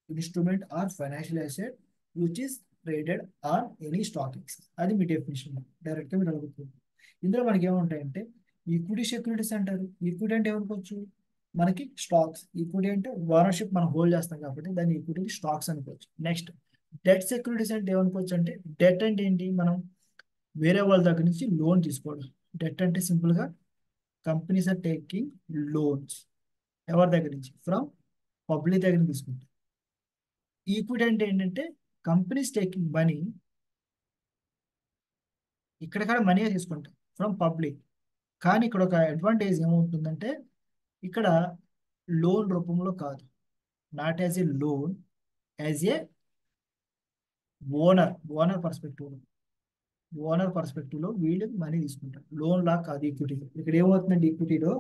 A: instrument or financial asset which is traded on any stock exchange. అది మీ definition. డైరెక్ట్గా మీరు అడుగుతుంది. ఇందులో మనకి ఏముంటాయంటే, ఈక్విటీ సెక్యూరిటీస్ అంటారు. ఈక్విటీ అంటే ఏమనుకోవచ్చు, మనకి స్టాక్స్. ఈక్విటీ అంటే ఓనర్షిప్ మనం హోల్డ్ చేస్తాం కాబట్టి దాన్ని ఈక్విటీ స్టాక్స్ అనుకోవచ్చు. నెక్స్ట్ డెట్ సెక్యూరిటీస్ అంటే ఏమనుకోవచ్చు అంటే, డెట్ అంటే ఏంటి, మనం వేరే వాళ్ళ దగ్గర నుంచి లోన్ తీసుకోవడం. డెట్ అంటే సింపుల్గా కంపెనీస్ ఆర్ టేకింగ్ లోన్స్ ఎవరి దగ్గర నుంచి, ఫ్రమ్ పబ్లిక్ దగ్గర నుంచి తీసుకుంటారు. ఈక్విటీ అంటే ఏంటంటే, కంపెనీస్ టేకింగ్ మనీ, ఇక్కడ కూడా మనీ తీసుకుంటాయి ఫ్రమ్ పబ్లిక్. కానీ ఇక్కడ ఒక అడ్వాంటేజ్ ఏమవుతుందంటే, ఇక్కడ లోన్ రూపంలో కాదు, not as a loan, as a owner perspective. Owner perspective లో వీళ్ళు మనీ తీసుకుంటారు. లోన్ లా కాదు, ఈక్విటీ. ఇక్కడ ఏమవుతుందంటే ఈక్విటీలో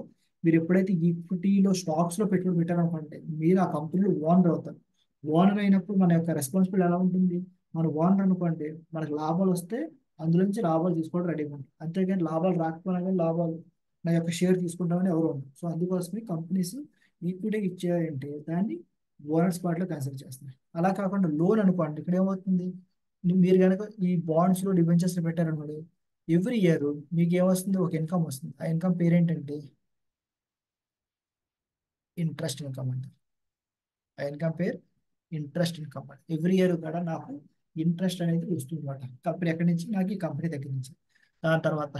A: మీరు ఎప్పుడైతే ఈక్విటీలో స్టాక్స్ లో పెట్టుబడి పెట్టారనుకోండి, మీరు ఆ కంపెనీలో ఓనర్ అవుతారు. ఓనర్ అయినప్పుడు మన యొక్క రెస్పాన్సిబిలిటీ ఎలా ఉంటుంది? మన ఓనర్ అనుకోండి, మనకు లాభాలు వస్తే అందులో నుంచి లాభాలు తీసుకోవడం రెడీగా ఉంటుంది. అంతేగాని లాభాలు రాకపోయినా కానీ లాభాలు నా యొక్క షేర్ తీసుకుంటామని ఎవరు ఉండరు. సో అందుకోసమే కంపెనీస్ ఈక్విటీ ఇచ్చేయంటే దాన్ని ఓనర్స్ పార్ట్లో కన్సిడర్ చేస్తున్నాయి. అలా కాకుండా లోన్ అనుకోండి, ఇక్కడ ఏమవుతుంది? మీరు కనుక ఈ బాండ్స్ లో డిబెంచర్స్ పెట్టారనుకోండి, ఎవ్రీ ఇయర్ మీకు ఏమొస్తుంది? ఒక ఇన్కమ్ వస్తుంది. ఆ ఇన్కమ్ పేరేంటంటే ఇంట్రెస్ట్ ఇన్కమ్ అంటారు. ఆ ఇన్కమ్ పేరు ఇంట్రెస్ట్ ఇన్కమ్ అంట. ఎవ్రీ ఇయర్ కూడా నాకు ఇంట్రెస్ట్ అనేది వస్తుంది అనమాట. కంపెనీ ఎక్కడి నుంచి? నాకు ఈ కంపెనీ దగ్గర నుంచి. దాని తర్వాత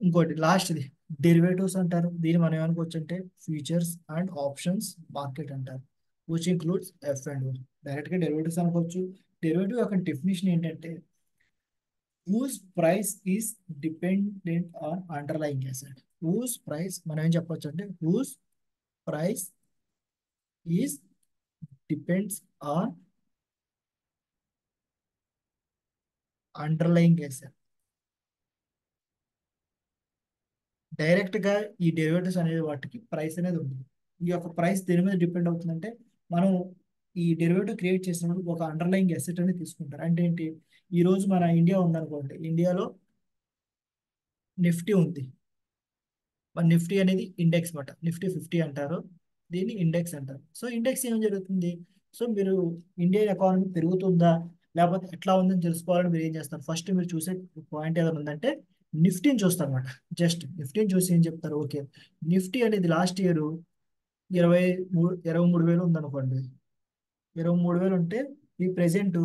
A: ఇంకోటి లాస్ట్ది డెరివేటివ్స్ అంటారు. దీన్ని మనం ఏమనుకోవచ్చు అంటే ఫ్యూచర్స్ అండ్ ఆప్షన్స్ మార్కెట్ అంటారు, which includes F and O. Direct గా డెరివేటివ్స్ అనుకోవచ్చు. డెరివేటివ్ యొక్క డెఫినేషన్ ఏంటంటే whose price is dependent on underlying asset. Whose price మనం ఏం చెప్పొచ్చు అంటే whose price is depends on underlying asset. Direct గా ఈ డెరివేటివ్స్ అనేది వాటికి ప్రైస్ అనేది ఉంటుంది. ఈ యొక్క ప్రైస్ దేని మీద డిపెండ్ అవుతుందంటే, మనం ఈ డెరివేటివ్ క్రియేట్ చేసినప్పుడు ఒక అండర్లైంగ్ అసెట్ అనేది తీసుకుంటారు. అంటే ఏంటి? ఈ రోజు మన ఇండియా ఉందనుకోండి, ఇండియాలో నిఫ్టీ ఉంది. నిఫ్టీ అనేది ఇండెక్స్ మాట. నిఫ్టీ 50 అంటారు, దీన్ని ఇండెక్స్ అంటారు. సో ఇండెక్స్ ఏం జరుగుతుంది? సో మీరు ఇండియన్ ఎకానమీ పెరుగుతుందా లేకపోతే ఎట్లా ఉందని తెలుసుకోవాలని మీరు ఏం చేస్తారు? ఫస్ట్ మీరు చూసే పాయింట్ ఏదైనా ఉందంటే నిఫ్టీని చూస్తారు అనమాట. జస్ట్ నిఫ్టీని చూసి ఏం చెప్తారు? ఓకే, నిఫ్టీ అనేది లాస్ట్ ఇయర్ 23,000 ఉందనుకోండి. 23,000 ఉంటే ఈ ప్రెసెంట్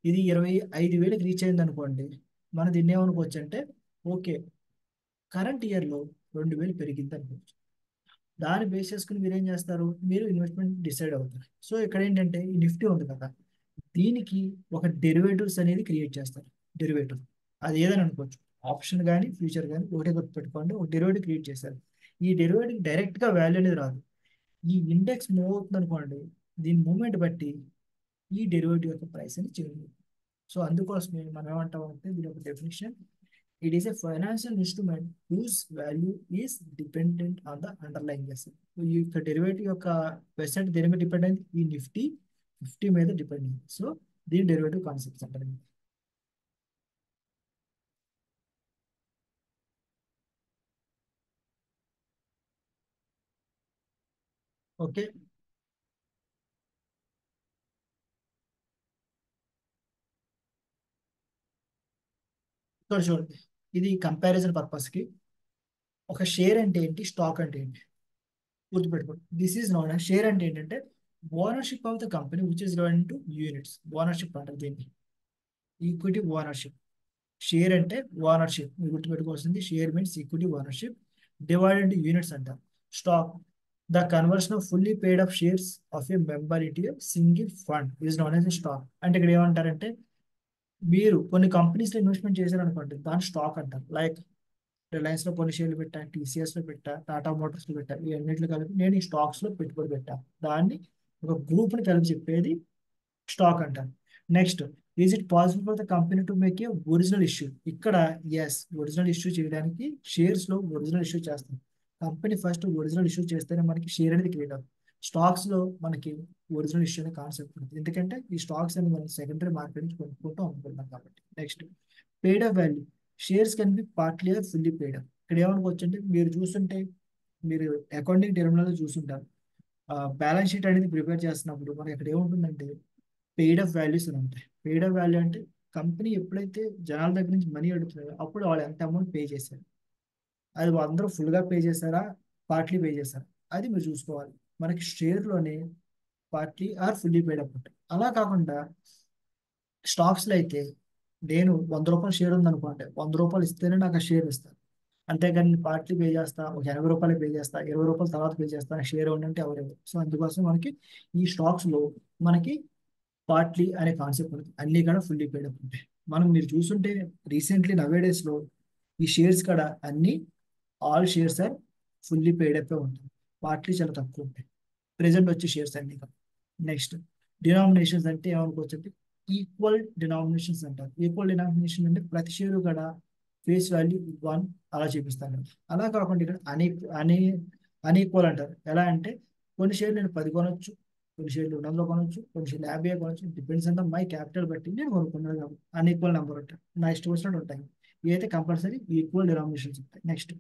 A: ఇది 25,000కి రీచ్ అయింది అనుకోండి. మనం దీన్ని ఏమనుకోవచ్చు అంటే ఓకే, కరెంట్ ఇయర్లో 2,000 పెరిగింది అనుకోవచ్చు. దాన్ని బేస్ చేసుకుని మీరు ఏం చేస్తారు? మీరు ఇన్వెస్ట్మెంట్ డిసైడ్ అవుతారు. సో ఇక్కడ ఏంటంటే ఈ నిఫ్టీ ఉంది కదా, దీనికి ఒక డెరివేటివ్స్ అనేది క్రియేట్ చేస్తారు. డెరివేటివ్ అది ఏదని అనుకోవచ్చు, ఆప్షన్ కానీ ఫ్యూచర్ కానీ ఒకటే గుర్తుపెట్టుకోండి. ఒక డెరివేటివ్ క్రియేట్ చేశారు. ఈ డెరివేటివ్ డైరెక్ట్ గా వాల్యూ అనేది రాదు. ఈ ఇండెక్స్ మూవ్ అవుతుంది అనుకోండి, దీని మూవ్మెంట్ బట్టి ఈ డెరివేటివ్ యొక్క ప్రైస్ అని చేంజ్. సో అందుకోసమే మనం ఏమంటాం అంటే దీని యొక్క definition, it is a financial instrument whose value is dependent on the underlying asset. ఈ యొక్క డెరివేటివ్ యొక్క పర్సెంట్ దేని మీద డిపెండ్ అయింది? ఈ నిఫ్టీ 50 మీద డిపెండ్ అయింది. సో దీని డెరివేటివ్ కాన్సెప్ట్స్ అంటారు. ఓకే, ఇక్కడ చూడండి, ఇది కంపారిజన్ పర్పస్ కి ఒక షేర్ అంటే ఏంటి, స్టాక్ అంటే ఏంటి గుర్తుపెట్టుకోండి. దిస్ ఈజ్ నోన్ షేర్ అంటే ఏంటంటే ownership of the company which is divided into units. Ownership అంటారు దీన్ని, ఈక్విటీ ఓనర్షిప్. షేర్ అంటే ఓనర్షిప్, మీరు గుర్తుపెట్టుకోవాల్సింది share means equity ownership, divided into units అంటారు. Stock the conversion of fully paid of shares of a member into single fund is known as stock. అంటే ఇక్కడ ఏమంటారంటే మీరు కొన్ని కంపెనీస్ లో ఇన్వెస్ట్మెంట్ చేశారనుకోండి, దాని స్టాక్ అంటారు. లైక్ రిలయన్స్ లో కొన్ని షేర్లు పెట్టా, టీసీఎస్ లో పెట్టా, టాటా మోటార్స్ లో పెట్టా, ఈ అన్నింటిలో కలిపి నేను ఈ స్టాక్స్ లో పెట్టుబడి పెట్టా. దాన్ని ఒక గ్రూప్ ని కలిపి చెప్పేది స్టాక్ అంటారు. Next, is it possible for the company to make a original issue? ఇక్కడ ఎస్, ఒరిజినల్ ఇష్యూ చేయడానికి షేర్స్ లో ఒరిజినల్ ఇష్యూ చేస్తాం. కంపెనీ ఫస్ట్ ఒరిజినల్ ఇష్యూ చేస్తేనే మనకి షేర్ అనేది క్రియేట్ అవుతుంది. స్టాక్స్ లో మనకి ఒరిజినల్ ఇష్యూ అనే కాన్సెప్ట్ ఉంటుంది, ఎందుకంటే ఈ స్టాక్స్ అని మనం సెకండరీ మార్కెట్ నుంచి కొనుక్కుంటూ అమ్ముకుంటాం కాబట్టి. Next, paid up value. Shares can be partly or fully paid up. ఇక్కడ ఏమనుకోవచ్చు అంటే మీరు చూస్తుంటే, మీరు అకౌంటింగ్ టెర్మినాలజీ చూస్తుంటారు. బ్యాలెన్స్ షీట్ అనేది ప్రిపేర్ చేస్తున్నప్పుడు మనకి ఇక్కడ ఏముంటుందంటే పెయిడ్ అప్ వాల్యూస్ అని ఉంటాయి. పెయిడ్ అప్ వాల్యూ అంటే కంపెనీ ఎప్పుడైతే జనాల దగ్గర నుంచి మనీ అడుగుతున్నారో అప్పుడు వాళ్ళు ఎంత అమౌంట్ పే చేశారు, అది అందరూ ఫుల్గా పే చేశారా, పార్ట్లీ పే చేశారా, అది మీరు చూసుకోవాలి. మనకి షేర్లోనే partly or fully paid up ఉంటాయి. అలా కాకుండా స్టాక్స్లో అయితే నేను 100 రూపాయల షేర్ ఉందనుకోండి, 100 రూపాయలు ఇస్తేనే నాకు ఆ షేర్ ఇస్తాను. అంతేగాని నేను పార్ట్లీ పే చేస్తా, ఒక 80 రూపాయలు పే చేస్తా, 20 రూపాయల తర్వాత పే చేస్తా, షేర్ ఉండంటే ఎవరు? సో అందుకోసం మనకి ఈ స్టాక్స్ లో మనకి పార్ట్లీ అనే కాన్సెప్ట్ ఉంది. అన్ని కూడా ఫుల్లీ పేడ్ అప్ ఉంటాయి. మనం మీరు చూస్తుంటే రీసెంట్లీ నవే డేస్ లో ఈ షేర్స్ కూడా అన్ని all shares are fully paid up ఉంటాయి. పార్ట్లీ చాలా తక్కువ ఉంటాయి ప్రెసెంట్ వచ్చే షేర్స్ అన్ని కూడా. నెక్స్ట్, డినామినేషన్స్ అంటే ఏమనుకోవచ్చు అంటే ఈక్వల్ డినామినేషన్స్ అంటారు. ఈక్వల్ డినామినేషన్ అంటే ప్రతి షేరు కూడా ఫేస్ వాల్యూ వన్ అలా చూపిస్తాను. అలా కాకుండా ఇక్కడ అనీ అన్ఈక్వల్ అంటారు. ఎలా అంటే కొన్ని షేర్లు నేను 10 కొనొచ్చు, కొన్ని షేర్లు 200 కొనొచ్చు, కొన్ని షేర్లు 50 కొనొచ్చు. డిపెండ్స్ అంటే మై క్యాపిటల్ బట్టి నేను కొనుక్కున్నాను కాబట్టి అన్ఈక్వల్ నెంబర్ ఉంటాయి. నా ఇష్టం వచ్చినట్టు ఉంటాయి. ఇవైతే కంపల్సరీ ఈక్వల్ డినామినేషన్స్ ఉంటాయి. Next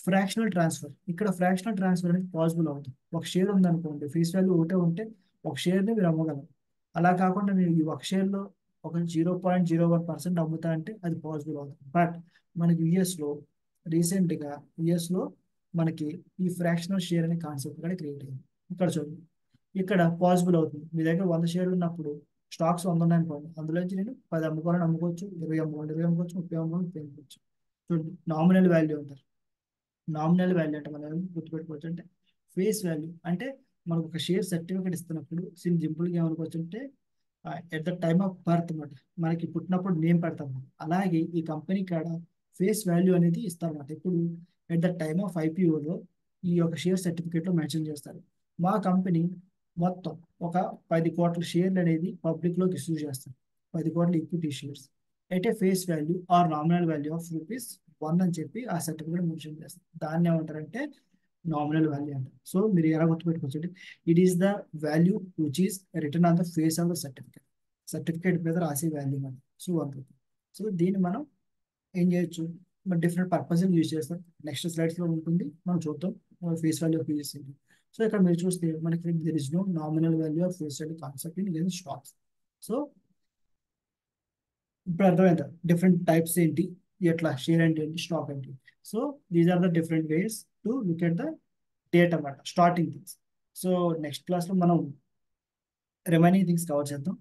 A: fractional transfer. ఇక్కడ ఫ్రాక్షనల్ ట్రాన్స్ఫర్ అనేది పాసిబుల్ అవుతుంది. ఒక షేర్ ఉందనుకోండి, ఫేస్ వాల్యూ ఒకటే ఉంటే ఒక షేర్ని మీరు అమ్మగలరు. అలా కాకుండా మీరు ఈ ఒక షేర్లో ఒక 0.01% అమ్ముతా అంటే అది పాసిబుల్ అవుతుంది. బట్ మనకి యుఎస్లో రీసెంట్గా యుఎస్లో మనకి ఈ ఫ్రాక్షనల్ షేర్ అనే కాన్సెప్ట్ కూడా క్రియేట్ అయింది. ఇక్కడ చూడండి, ఇక్కడ పాసిబుల్ అవుతుంది. మీ దగ్గర 100 షేర్లు ఉన్నప్పుడు స్టాక్స్ 100 ఉన్నాయనుకోండి, అందులోంచి నేను 10 అమ్ముకోవాలని అమ్ముకోవచ్చు, 20 అమ్ముకోండి, 20 అమ్ముకోవచ్చు, 30 అమ్ముకోవాలి, 30 అమ్ముకోవచ్చు. చూడండి, నామినల్ వాల్యూ అంటారు. నామినల్ వాల్యూ అంటే మనం ఏం గుర్తుపెట్టుకోవచ్చు అంటే ఫేస్ వాల్యూ అంటే మనకు ఒక షేర్ సర్టిఫికేట్ ఇస్తున్నప్పుడు సింపుల్గా ఏమనుకోవచ్చు అంటే at the time of birth అనమాట. మనకి పుట్టినప్పుడు నేమ్ పెడతాం. అలాగే ఈ కంపెనీ కాడ ఫేస్ వాల్యూ అనేది ఇస్తారన్నమాట. ఇప్పుడు ఎట్ ద టైమ్ ఆఫ్ ఐపీఓలో ఈ యొక్క షేర్ సర్టిఫికేట్లో మెన్షన్ చేస్తారు. మా కంపెనీ మొత్తం ఒక 10 కోట్ల షేర్లు అనేది పబ్లిక్లోకి ఇష్యూ చేస్తారు. 10 కోట్ల equity shares at a face value or nominal value of rupees 1 అని చెప్పి ఆ సర్టిఫికేట్ మెన్షన్ చేస్తారు. దాన్ని ఏమంటారంటే నామినల్ వాల్యూ అంటారు. సో మీరు ఎలా గుర్తుపెట్టుకోవచ్చు అంటే it is the value which is return on the face of the certificate. Certificate మీద రాసే వాల్యూ అని. So 1 rupee. సో దీన్ని మనం ఏం చేయొచ్చు, మరి డిఫరెంట్ పర్పస్ యూజ్ చేస్తాం. నెక్స్ట్ స్లైడ్స్ లో ఉంటుంది, మనం చూద్దాం face value of US. So ఇక్కడ మీరు చూస్తే మనకి there is no nominal value of face value concept in stocks. So ఇప్పుడు అర్థమైందా డిఫరెంట్ టైప్స్ ఏంటి, ఎట్లా షేర్ అంటే ఏంటి, స్టాక్ అంటే. So these are the different ways to look at the date అన్నమాట, స్టార్టింగ్ థింగ్స్. సో నెక్స్ట్ క్లాస్లో మనం రిమైనింగ్ థింగ్స్ కవర్ చేద్దాం.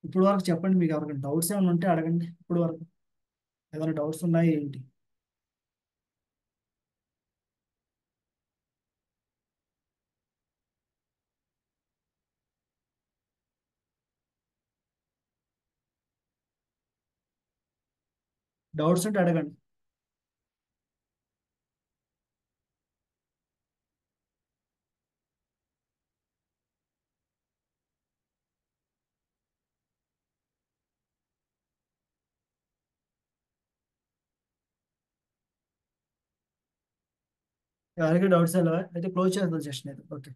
A: ఇప్పుడు వరకు చెప్పండి, మీకు ఎవరికైనా డౌట్స్ ఏమైనా ఉంటే అడగండి. ఇప్పుడు వరకు ఏమైనా డౌట్స్ ఉన్నాయి ఏంటి? డౌట్స్ ఉంటే అడగండి. ఎవరికి డౌట్స్ లేవా అయితే క్లోజ్ చేద్దాం సెషన్ అయితే. ఓకే.